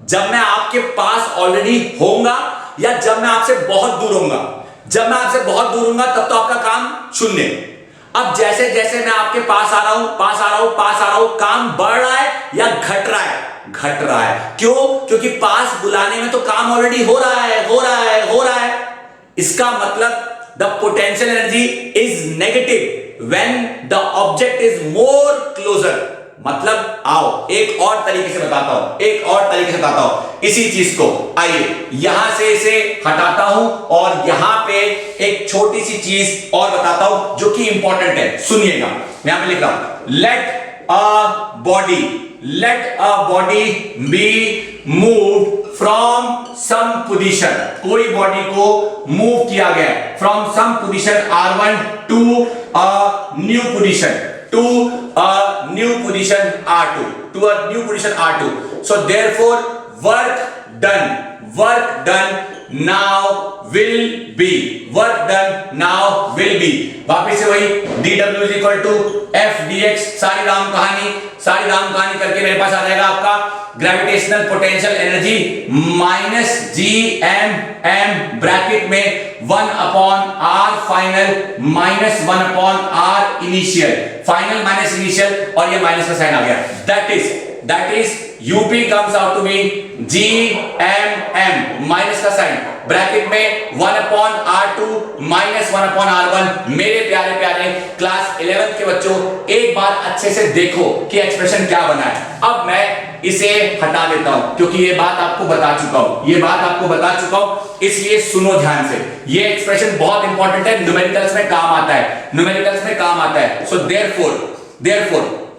जब मैं आपके पास ऑलरेडी होऊंगा या जब मैं आपसे बहुत दूर होऊंगा? जब मैं आपसे बहुत दूर होऊंगा तब तो आपका काम शून्य। अब जैसे जैसे मैं आपके पास आ रहा हूं काम बढ़ रहा है या घट रहा है? क्यों? क्योंकि पास बुलाने में तो काम ऑलरेडी हो रहा है। इसका मतलब the potential energy is negative when the object is more closer. मतलब आओ एक और तरीके से बताता हूं इसी चीज को। आइए यहां से इसे हटाता हूं और यहां पे एक छोटी सी चीज और बताता हूं जो कि इंपॉर्टेंट है, सुनिएगा। मैं यहां पे लिख रहा हूं, let a body be moved from some position. कोई बॉडी को मूव किया गया from some position R1 to a new position R2, so therefore work done now will be वापिस से वही dW is equal to F dx, सारी राम कहानी करके मेरे पास आ जाएगा आपका gravitational potential energy -GM bracket में 1/R final -1/R initial, final minus initial, और ये माइनस का साइन आ गया। That is UP comes out to be GMM, minus का साइन ब्रैकेट में 1/R2 -1/R1। मेरे प्यारे क्लास 11th के बच्चों, एक बात अच्छे से देखो कि एक्सप्रेशन क्या बना है। अब मैं इसे हटा देता हूं क्योंकि ये बात आपको बता चुका हूं, इसलिए सुनो ध्यान से। ये एक्सप्रेशन बहुत इंपॉर्टेंट है, न्यूमेरिकल्स में काम आता है। सो देयरफॉर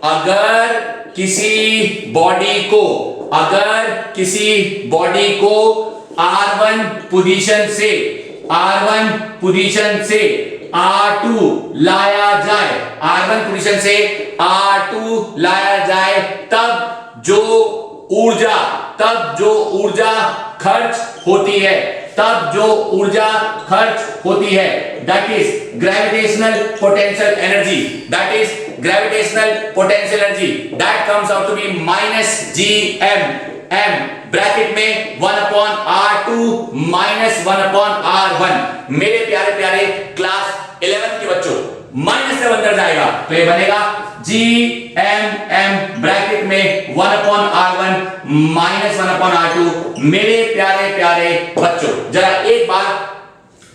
अगर किसी बॉडी को R1 पोजीशन से R2 लाया जाए, तब जो ऊर्जा खर्च होती है, that is gravitational potential energy, that comes out to be -GM bracket में 1/R2 -1/R1। मेरे प्यारे क्लास 11th के बच्चों, माइनस जब अंदर जाएगा तो ये बनेगा GMM ब्रैकेट में 1/R1 माइनस 1/R2। मेरे प्यारे प्यारे बच्चों, जरा एक बार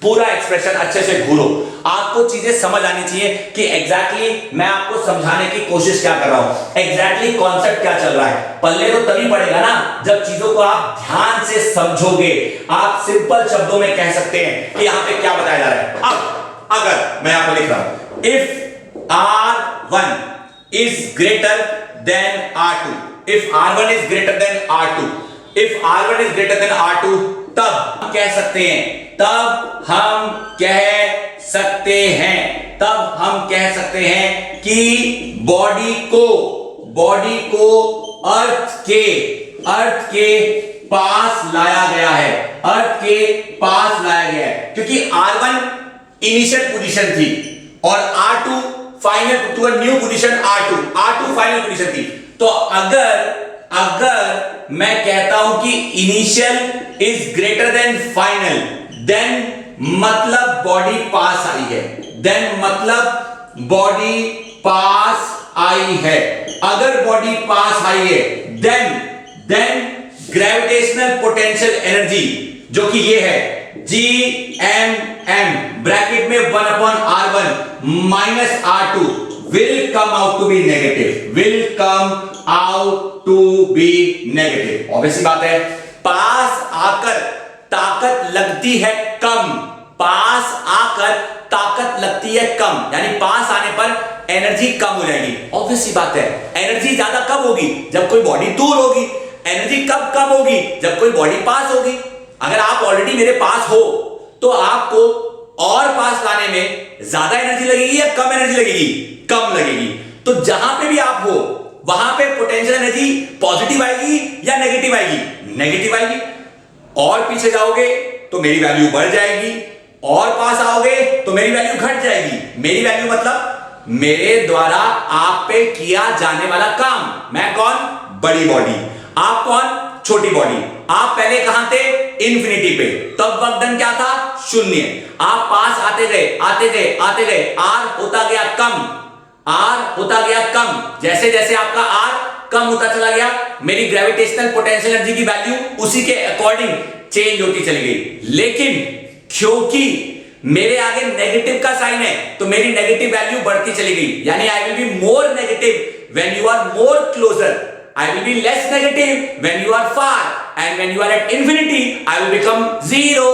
पूरा एक्सप्रेशन अच्छे से घूरो, आपको चीजें समझ आनी चाहिए कि एग्जैक्टली मैं आपको समझाने की कोशिश क्या कर रहा हूं, एग्जैक्टली कॉन्सेप्ट क्या चल रहा है। पल्ले तो तभी पड़ेगा ना जब चीजों को आप ध्यान से समझोगे। आप सिंपल शब्दों में कह सकते हैं कि यहां पे क्या बताया जा रहा है। अब अगर मैं यहां पर लिख रहा हूं if R1 is greater than R2, if R1 is greater than R2, if R1 is greater than R2, तब हम कह सकते हैं, तब हम कह सकते हैं, तब हम कह सकते हैं कि बॉडी को अर्थ के पास लाया गया है, अर्थ के पास लाया गया है, क्योंकि R1 इनिशियल पोजीशन थी और R2 final to a new position R2 final position थी। तो अगर मैं कहता हूं कि initial is greater than final, then मतलब बॉडी पास आई है, देन मतलब बॉडी पास आई है। अगर बॉडी पास आई है देन ग्रेविटेशनल पोटेंशियल एनर्जी जो कि ये है GMM ब्रैकेट में 1/R1 minus R2 will come out to be negative, obviously बात है। पास आकर ताकत लगती है कम, पास आकर ताकत लगती है कम, यानी पास आने पर एनर्जी कम हो जाएगी। ऑब्वियसली बात है, एनर्जी ज्यादा कब होगी जब कोई बॉडी दूर होगी, एनर्जी कब कम होगी जब कोई बॉडी पास होगी। अगर आप ऑलरेडी मेरे पास हो तो आपको और पास लाने में ज्यादा एनर्जी लगेगी या कम एनर्जी लगेगी? कम लगेगी। तो जहां पे भी आप हो वहां पे पोटेंशियल एनर्जी पॉजिटिव आएगी या नेगेटिव आएगी? नेगेटिव आएगी। और पीछे जाओगे तो मेरी वैल्यू बढ़ जाएगी, और पास आओगे तो मेरी वैल्यू घट जाएगी। मेरी वैल्यू मतलब मेरे द्वारा आप पे किया जाने वाला काम। मैं कौन? बड़ी बॉडी। आप कौन? छोटी बॉडी। आप पहले कहां थे? इंफिनिटी पे, तब वर्क डन क्या था? शून्य। आप पास आते गए, आर होता गया कम, जैसे जैसे आपका आर कम होता चला गया, मेरी ग्रेविटेशनल पोटेंशियल एनर्जी की वैल्यू उसी के अकॉर्डिंग चेंज होती चली गई। लेकिन क्योंकि मेरे आगे नेगेटिव का साइन है तो मेरी नेगेटिव वैल्यू बढ़ती चली गई, यानी I will be more negative when you are more closer, I will be less negative when you are far, and when you are at infinity I will become zero।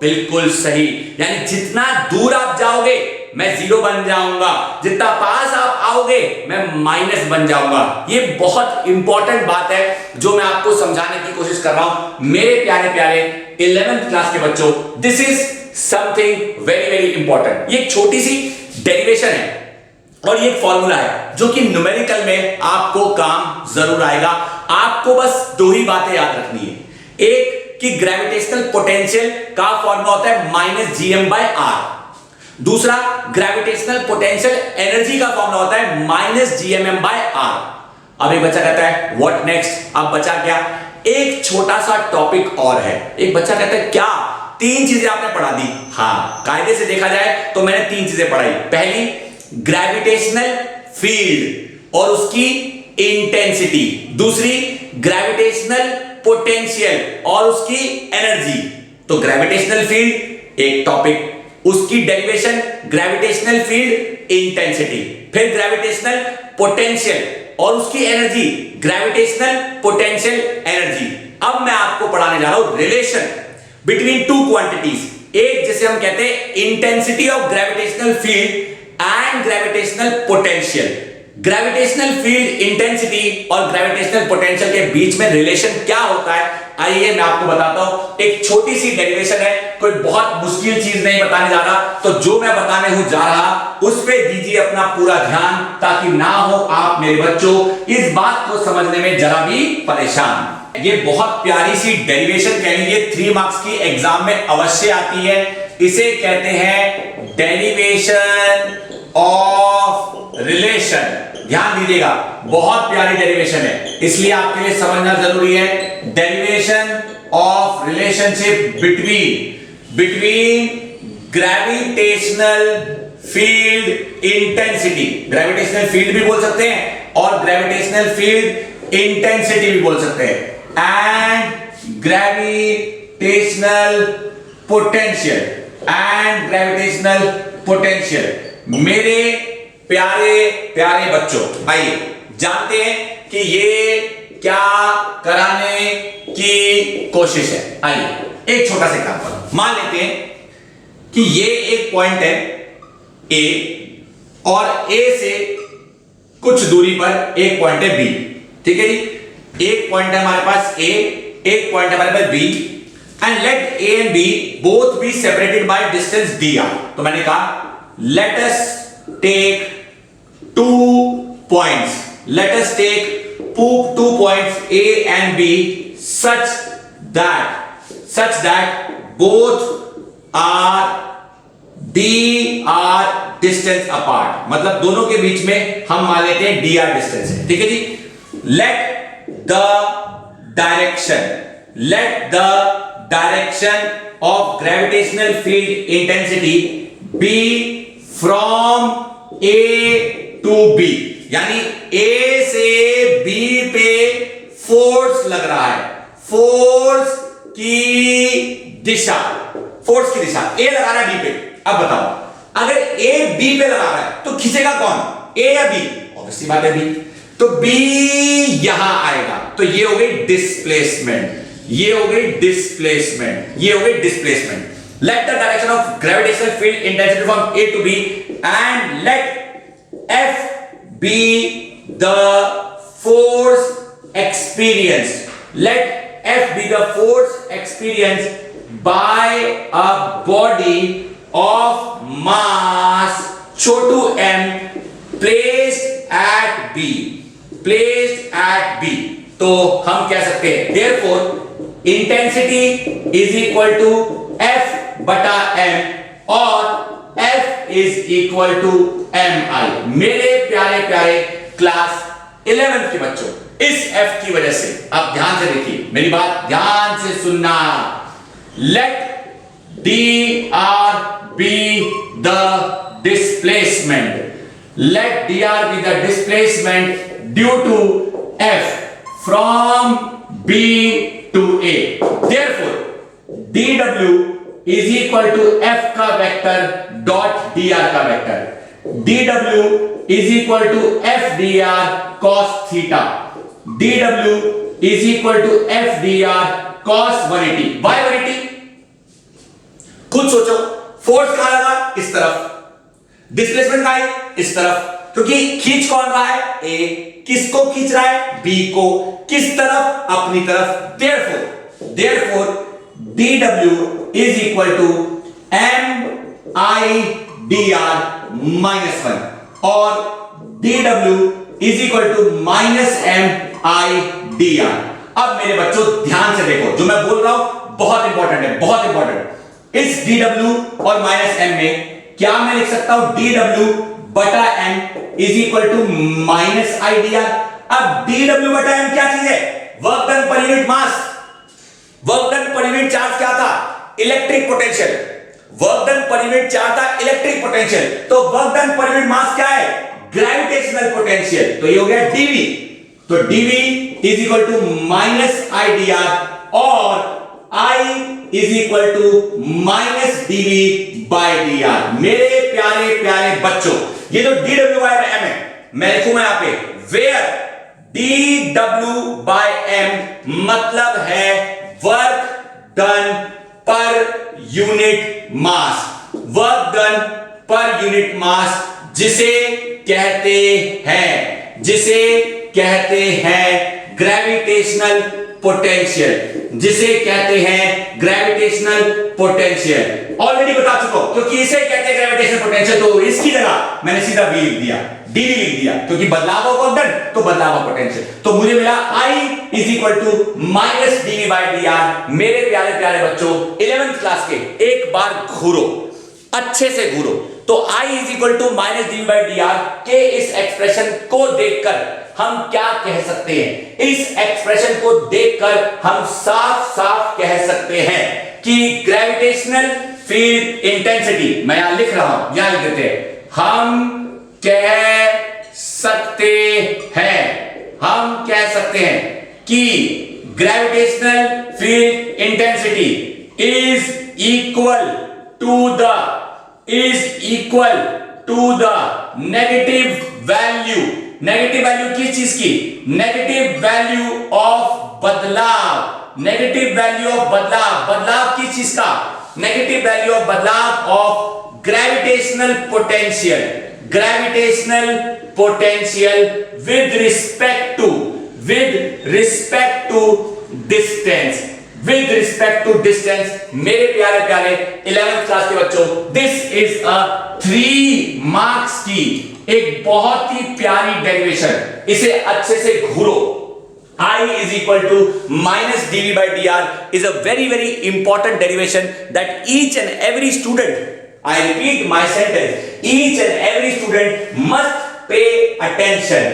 बिल्कुल सही, यानी जितना दूर आप जाओगे मैं जीरो बन जाऊंगा, जितना पास आप आओगे मैं माइनस बन जाऊंगा। ये बहुत इंपॉर्टेंट बात है जो मैं आपको समझाने की कोशिश कर रहा हूं मेरे प्यारे प्यारे 11th क्लास के बच्चों। This is something very very important. ये एक छोटी सी डेरिवेशन है और ये फॉर्मूला है जो कि न्यूमेरिकल में आपको काम जरूर आएगा। आपको बस दो ही बातें याद रखनी है। एक कि ग्रेविटेशनल पोटेंशियल का फॉर्मूला होता है -Gm/r। दूसरा, ग्रेविटेशनल पोटेंशियल एनर्जी का फॉर्मूला होता है -Gmm/r। अब एक बच्चा कहता है व्हाट नेक्स्ट? अब बचा क्या? एक छोटा सा टॉपिक और है। एक बच्चा कहता है क्या 3 चीजें आपने पढ़ा दी? हाँ, कायदे से देखा जाए तो मैंने 3 चीजें पढ़ाई। पहली, ग्रेविटेशनल फील्ड और उसकी इंटेंसिटी। दूसरी, ग्रेविटेशनल पोटेंशियल और उसकी एनर्जी। तो ग्रेविटेशनल फील्ड एक टॉपिक, उसकी डेरिवेशन ग्रेविटेशनल फील्ड इंटेंसिटी, फिर ग्रेविटेशनल पोटेंशियल और उसकी एनर्जी ग्रेविटेशनल पोटेंशियल एनर्जी। अब मैं आपको पढ़ाने जा रहा हूं रिलेशन बिटवीन 2 क्वांटिटीज। एक जिसे हम कहते हैं intensity of gravitational field and gravitational potential. Gravitational field intensity और ग्रेविटेशनल पोटेंशियल के बीच में रिलेशन क्या होता है, आइए मैं आपको बताता हूं। एक छोटी सी डेरिवेशन है, कोई बहुत मुश्किल चीज नहीं बताने जा रहा, तो जो मैं बताने हूं जा रहा उस पे दीजिए अपना पूरा ध्यान, ताकि ना हो आप मेरे बच्चों इस बात को समझने में जरा भी परेशान। ये बहुत प्यारी सी डेरिवेशन कह लीजिए 3 मार्क्स की एग्जाम में अवश्य आती है। इसे कहते हैं डेरिवेशन ऑफ रिलेशन। ध्यान दीजिएगा, बहुत प्यारी डेरिवेशन है, इसलिए आपके लिए समझना जरूरी है। Derivation of relationship between gravitational field intensity, gravitational field भी बोल सकते हैं और ग्रेविटेशनल फील्ड इंटेंसिटी भी बोल सकते हैं, and gravitational potential, and gravitational potential. मेरे प्यारे प्यारे बच्चों, आइए जानते हैं कि ये क्या कराने की कोशिश है। आइए एक छोटा सा एग्जांपल मान लेते हैं कि ये एक पॉइंट है ए और ए से कुछ दूरी पर एक पॉइंट है बी। ठीक है जी, एक पॉइंट है हमारे पास ए, एक पॉइंट है हमारे पास B, and let A and B both be separated by distance D R. तो मैंने कहा let us take 2 points, let us take 2 points A and B such that both are dr distance apart, मतलब दोनों के बीच में हम मान लेते हैं dr डिस्टेंस है। ठीक है जी, let the direction of gravitational field intensity be from A to B, यानी A से B पे फोर्स लग रहा है, फोर्स की दिशा A लगा रहा है B पे। अब बताओ अगर A B पे लगा रहा है तो खींचेगा कौन, A या B? ऑब्वियसली बात है B। तो B यहां आएगा, तो ये हो गई डिस्प्लेसमेंट, ये हो गई डिस्प्लेसमेंट, ये हो गई displacement. Let the direction of gravitational field intensity from A to B and let F be the force experienced. Let F be the force experienced by a body of mass Chhotu m placed at B. Placed at B. तो हम कह सकते हैं therefore intensity is equal to F बटा m और F is equal to mi। मेरे प्यारे प्यारे क्लास 11th के बच्चों, इस F की वजह से आप ध्यान से देखिए, मेरी बात ध्यान से सुनना। Let dr be the displacement, let dr be the displacement due to F from B to A। Therefore dw is equal to F का वेक्टर डॉट dr का vector. dw is equal to F dr cos theta। dw is equal to F dr cos 180। Why 180? खुद सोचो, force कहां लगा? इस तरफ। Displacement कहां है? इस तरफ। क्योंकि खींच कौन रहा है? A। किसको खींच रहा है? B को। किस तरफ? अपनी तरफ। Therefore dw is equal to mi dr minus 1 और dw is equal to minus mi dr। अब मेरे बच्चों ध्यान से देखो, जो मैं बोल रहा हूं बहुत इंपॉर्टेंट है, बहुत इंपॉर्टेंट। इस dw और माइनस m में क्या मैं लिख सकता हूं? dw बटा m is equal to minus i dr। अब dw बटा m क्या चीज है? Work done per unit mass. Work done per unit charge क्या था? Electric potential. Work done per unit charge था इलेक्ट्रिक पोटेंशियल, तो work done per unit mass क्या है? Gravitational potential. तो ये हो गया dv। तो dv is equal to minus I dr और i is equal to minus dv by dr। मेरे प्यारे प्यारे बच्चों, ये जो dw बाय m है, मैं लिखूंगा यहां पे वेयर dw बाय m मतलब है work done per unit mass. Work done per unit मास जिसे कहते हैं ग्रेविटेशनल पोटेंशियल, जिसे कहते हैं ग्रेविटेशनल पोटेंशियल। ऑलरेडी बता चुका हूं, क्योंकि इसे कहते हैं ग्रेविटेशनल पोटेंशियल, तो इसकी जगह मैंने सीधा v लिख दिया, dv लिख दिया, क्योंकि बदलाव ऑफ वर्क डन तो बदलाव ऑफ पोटेंशियल। तो मुझे मिला i is equal to minus dv by dr। मेरे प्यारे प्यारे बच्चों 11th क्लास के एक बार घूरो, अच्छे से घूरो। तो i is equal to minus dv by dr के इस एक्सप्रेशन को देखकर हम क्या कह सकते हैं? इस एक्सप्रेशन को देखकर हम साफ साफ कह सकते हैं कि ग्रेविटेशनल फील्ड इंटेंसिटी, मैं यहां लिख रहा हूं, यहां लिख देते हैं हम कह सकते हैं, हम कह सकते हैं कि gravitational field intensity is equal to the negative value किस चीज की? नेगेटिव वैल्यू ऑफ बदलाव, नेगेटिव वैल्यू ऑफ बदलाव किस चीज का? नेगेटिव वैल्यू ऑफ बदलाव of gravitational potential with respect to distance. मेरे प्यारे 11th क्लास के बच्चों, दिस इज अ 3 मार्क्स की एक बहुत ही प्यारी डेरिवेशन। इसे अच्छे से घूरो। I is equal to minus dv by dr is a very important derivation that each and every student, I repeat my sentence, each and every student must pay attention।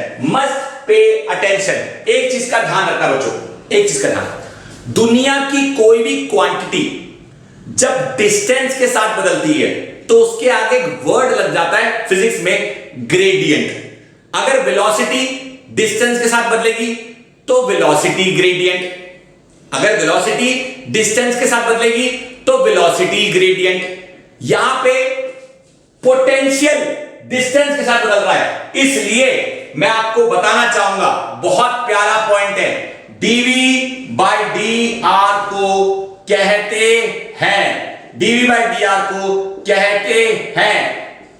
एक चीज का ध्यान रखना बच्चों, एक चीज का ध्यान, दुनिया की कोई भी क्वांटिटी जब डिस्टेंस के साथ बदलती है तो उसके आगे एक वर्ड लग जाता है फिजिक्स में, ग्रेडियंट। अगर वेलोसिटी डिस्टेंस के साथ बदलेगी तो वेलोसिटी ग्रेडियंट, अगर वेलोसिटी डिस्टेंस के साथ बदलेगी तो वेलोसिटी ग्रेडियंट। यहां पे पोटेंशियल डिस्टेंस के साथ बदल रहा है, इसलिए मैं आपको बताना चाहूंगा, बहुत प्यारा पॉइंट है, dv by dr को कहते हैं, dv by dr को कहते हैं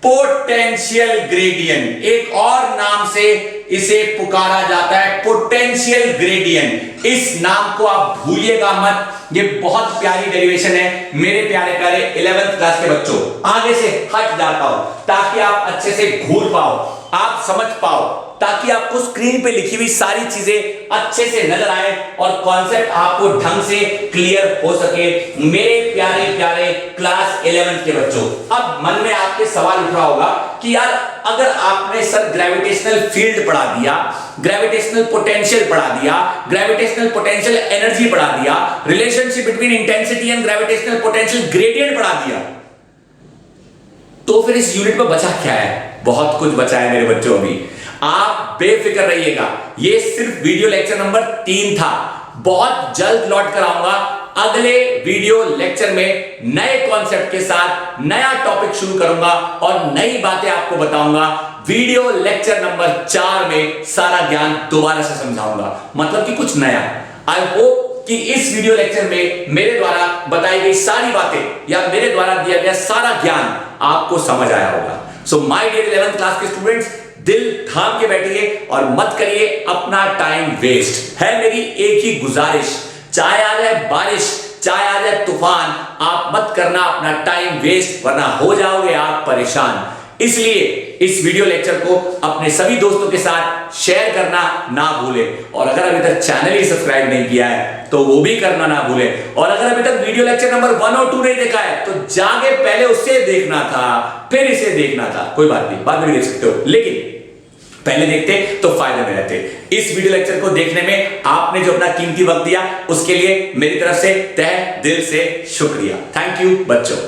पोटेंशियल ग्रेडियंट। एक और नाम से इसे पुकारा जाता है पोटेंशियल ग्रेडियंट। इस नाम को आप भूलिएगा मत, ये बहुत प्यारी डेरिवेशन है मेरे प्यारे 11th क्लास के बच्चों। आगे से हट जाता हूं ताकि आप अच्छे से घूर पाओ, आप समझ पाओ, ताकि आपको स्क्रीन पे लिखी हुई सारी चीजें अच्छे से नजर आए और कॉन्सेप्ट आपको ढंग से क्लियर हो सके मेरे प्यारे क्लास 11th के बच्चों। अब मन में आपके सवाल उठ रहा होगा कि यार अगर आपने सर ग्रेविटेशनल फील्ड पढ़ा दिया, ग्रेविटेशनल पोटेंशियल पढ़ा दिया, ग्रेविटेशनल पोटेंशियल एनर्जी पढ़ा दिया, relationship between intensity and gravitational potential gradient पढ़ा दिया, तो फिर इस यूनिट में बचा क्या है? बहुत कुछ बचा है मेरे बच्चों। अभी आप बेफिक्र रहिएगा, ये सिर्फ वीडियो लेक्चर नंबर 3 था। बहुत जल्द लौट कर आऊंगा अगले वीडियो लेक्चर में नए कॉन्सेप्ट के साथ, नया टॉपिक शुरू करूंगा और नई बातें आपको बताऊंगा। वीडियो लेक्चर नंबर 4 में सारा ज्ञान दोबारा से समझाऊंगा, मतलब कि कुछ नया। आई होप कि इस वीडियो लेक्चर में मेरे द्वारा बताई गई सारी बातें या मेरे द्वारा दिया गया सारा ज्ञान आपको समझ आया होगा। So my dear 11th class के स्टूडेंट्स, दिल थाम के बैठिए और मत करिए अपना टाइम वेस्ट। है मेरी एक ही गुजारिश, चाहे आ जाए बारिश, चाहे आ जाए तूफान, आप मत करना अपना टाइम वेस्ट, वरना हो जाओगे आप परेशान। इसलिए इस वीडियो लेक्चर को अपने सभी दोस्तों के साथ शेयर करना ना भूलें, और अगर अभी तक चैनल ही सब्सक्राइब नहीं किया है तो वो भी करना ना भूलें, और अगर अभी तक वीडियो लेक्चर नंबर 1 और 2 नहीं देखा है तो जाके पहले उससे देखना था, फिर इसे देखना था। कोई बात नहीं, बाद में देख सकते हो, लेकिन पहले देखते तो फायदे में रहते। इस वीडियो लेक्चर को देखने में आपने जो अपना कीमती वक्त दिया उसके लिए मेरी तरफ से तहे दिल से शुक्रिया। थैंक यू बच्चों।